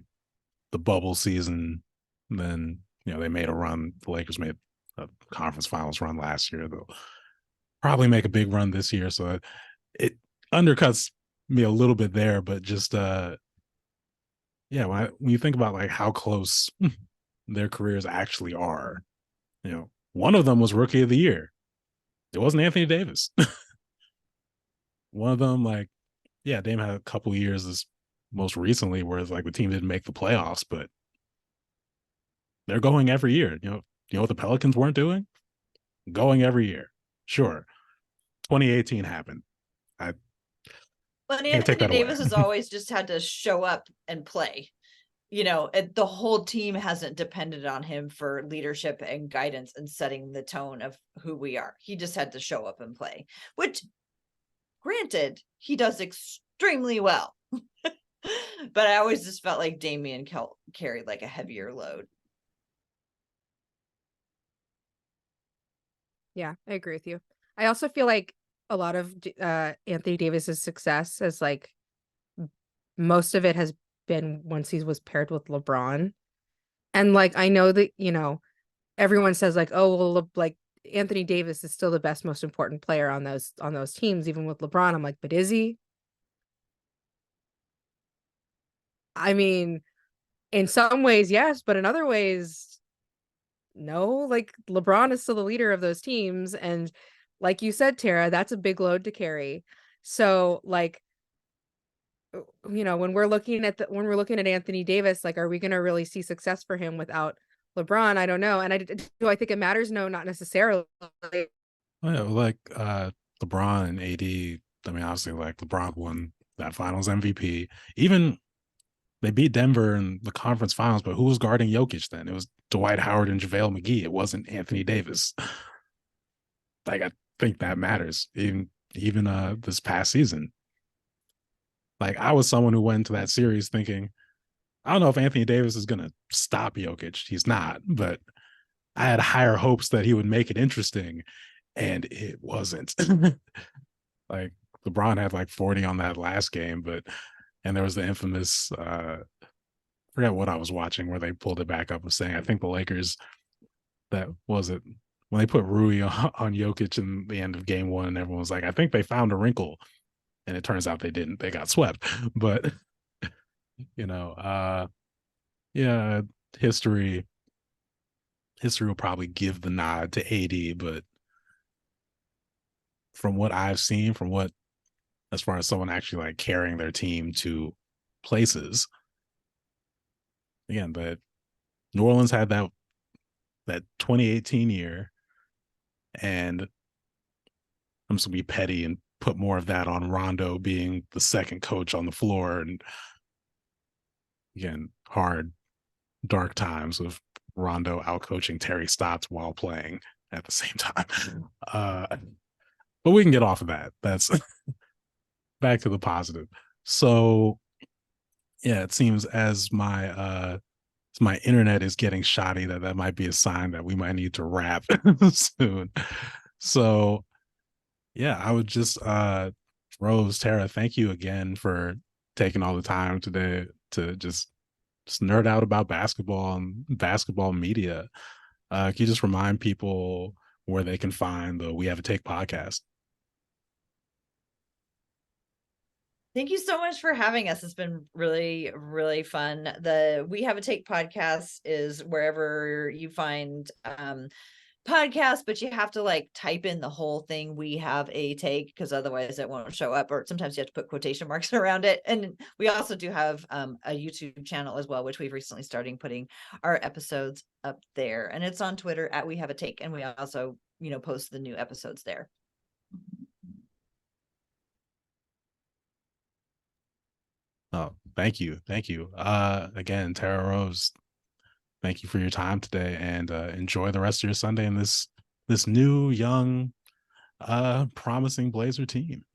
the bubble season, then, they made a run. The Lakers made a conference finals run last year. They'll probably make a big run this year. So it undercuts me a little bit there, but just, when you think about like how close their careers actually are, one of them was rookie of the year. It wasn't Anthony Davis. One of them, like, Dame had a couple of years this most recently where it's like the team didn't make the playoffs, but they're going every year. You know what the Pelicans weren't doing? Going every year. Sure. 2018 happened. I But can't take Anthony that away. Davis has always just had to show up and play. The whole team hasn't depended on him for leadership and guidance and setting the tone of who we are. He just had to show up and play, which, granted, he does extremely well. But I always just felt like Damian carried like a heavier load. Yeah, I agree with you. I also feel like a lot of Anthony Davis's success is like most of it has been once he was paired with LeBron. And like I know that, everyone says like, oh, well, like Anthony Davis is still the best, most important player on those teams, even with LeBron. I'm like, but is he? I mean, in some ways, yes, but in other ways, no. Like LeBron is still the leader of those teams, and like you said, Tara, that's a big load to carry. So, like, when we're looking at Anthony Davis, like, are we going to really see success for him without LeBron? I don't know. And I think it matters? No, not necessarily. Like LeBron and AD. I mean, obviously, like LeBron won that Finals MVP. Even they beat Denver in the conference finals, but who was guarding Jokic then? It was Dwight Howard and JaVale McGee. It wasn't Anthony Davis. Like, I think that matters. Even this past season. Like, I was someone who went into that series thinking, I don't know if Anthony Davis is going to stop Jokic. He's not, but I had higher hopes that he would make it interesting, and it wasn't. Like, LeBron had like 40 on that last game, and there was the infamous, forget what I was watching where they pulled it back up, was saying, I think the Lakers, that was it, when they put Rui on Jokic in the end of game one, and everyone was like, I think they found a wrinkle. And it turns out they didn't. They got swept. But, history will probably give the nod to AD, but from what I've seen, as far as someone actually like carrying their team to places, again, but New Orleans had that 2018 year, and I'm just gonna be petty and put more of that on Rondo being the second coach on the floor, and again, hard, dark times of Rondo outcoaching Terry Stotts while playing at the same time. But we can get off of that. That's back to the positive. So yeah, it seems as my internet is getting shoddy, that might be a sign that we might need to wrap soon. So yeah, I would just Rose, Tara, thank you again for taking all the time today to just nerd out about basketball and basketball media. Can you just remind people where they can find the We Have a Take podcast? Thank you so much for having us. It's been really, really fun. The We Have a Take podcast is wherever you find podcasts, but you have to like type in the whole thing, We Have a Take, because otherwise it won't show up, or sometimes you have to put quotation marks around it. And we also do have a YouTube channel as well, which we've recently started putting our episodes up there, and it's on Twitter at We Have a Take, and we also post the new episodes there. Oh, thank you. Again, Tara Rose, thank you for your time today, and enjoy the rest of your Sunday in this new, young, promising Blazer team.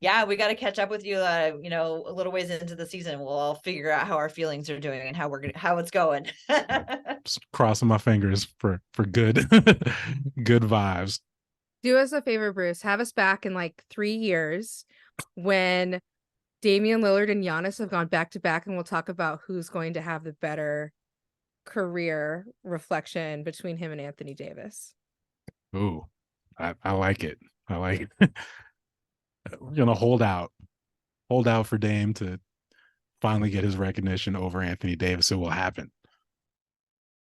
Yeah, we got to catch up with you, a little ways into the season. We'll all figure out how our feelings are doing and how it's going. Just crossing my fingers for good, good vibes. Do us a favor, Bruce. Have us back in like 3 years when Damian Lillard and Giannis have gone back to back, and we'll talk about who's going to have the better career reflection between him and Anthony Davis. Ooh, I like it. I like it. We're gonna hold out for Dame to finally get his recognition over Anthony Davis. It will happen.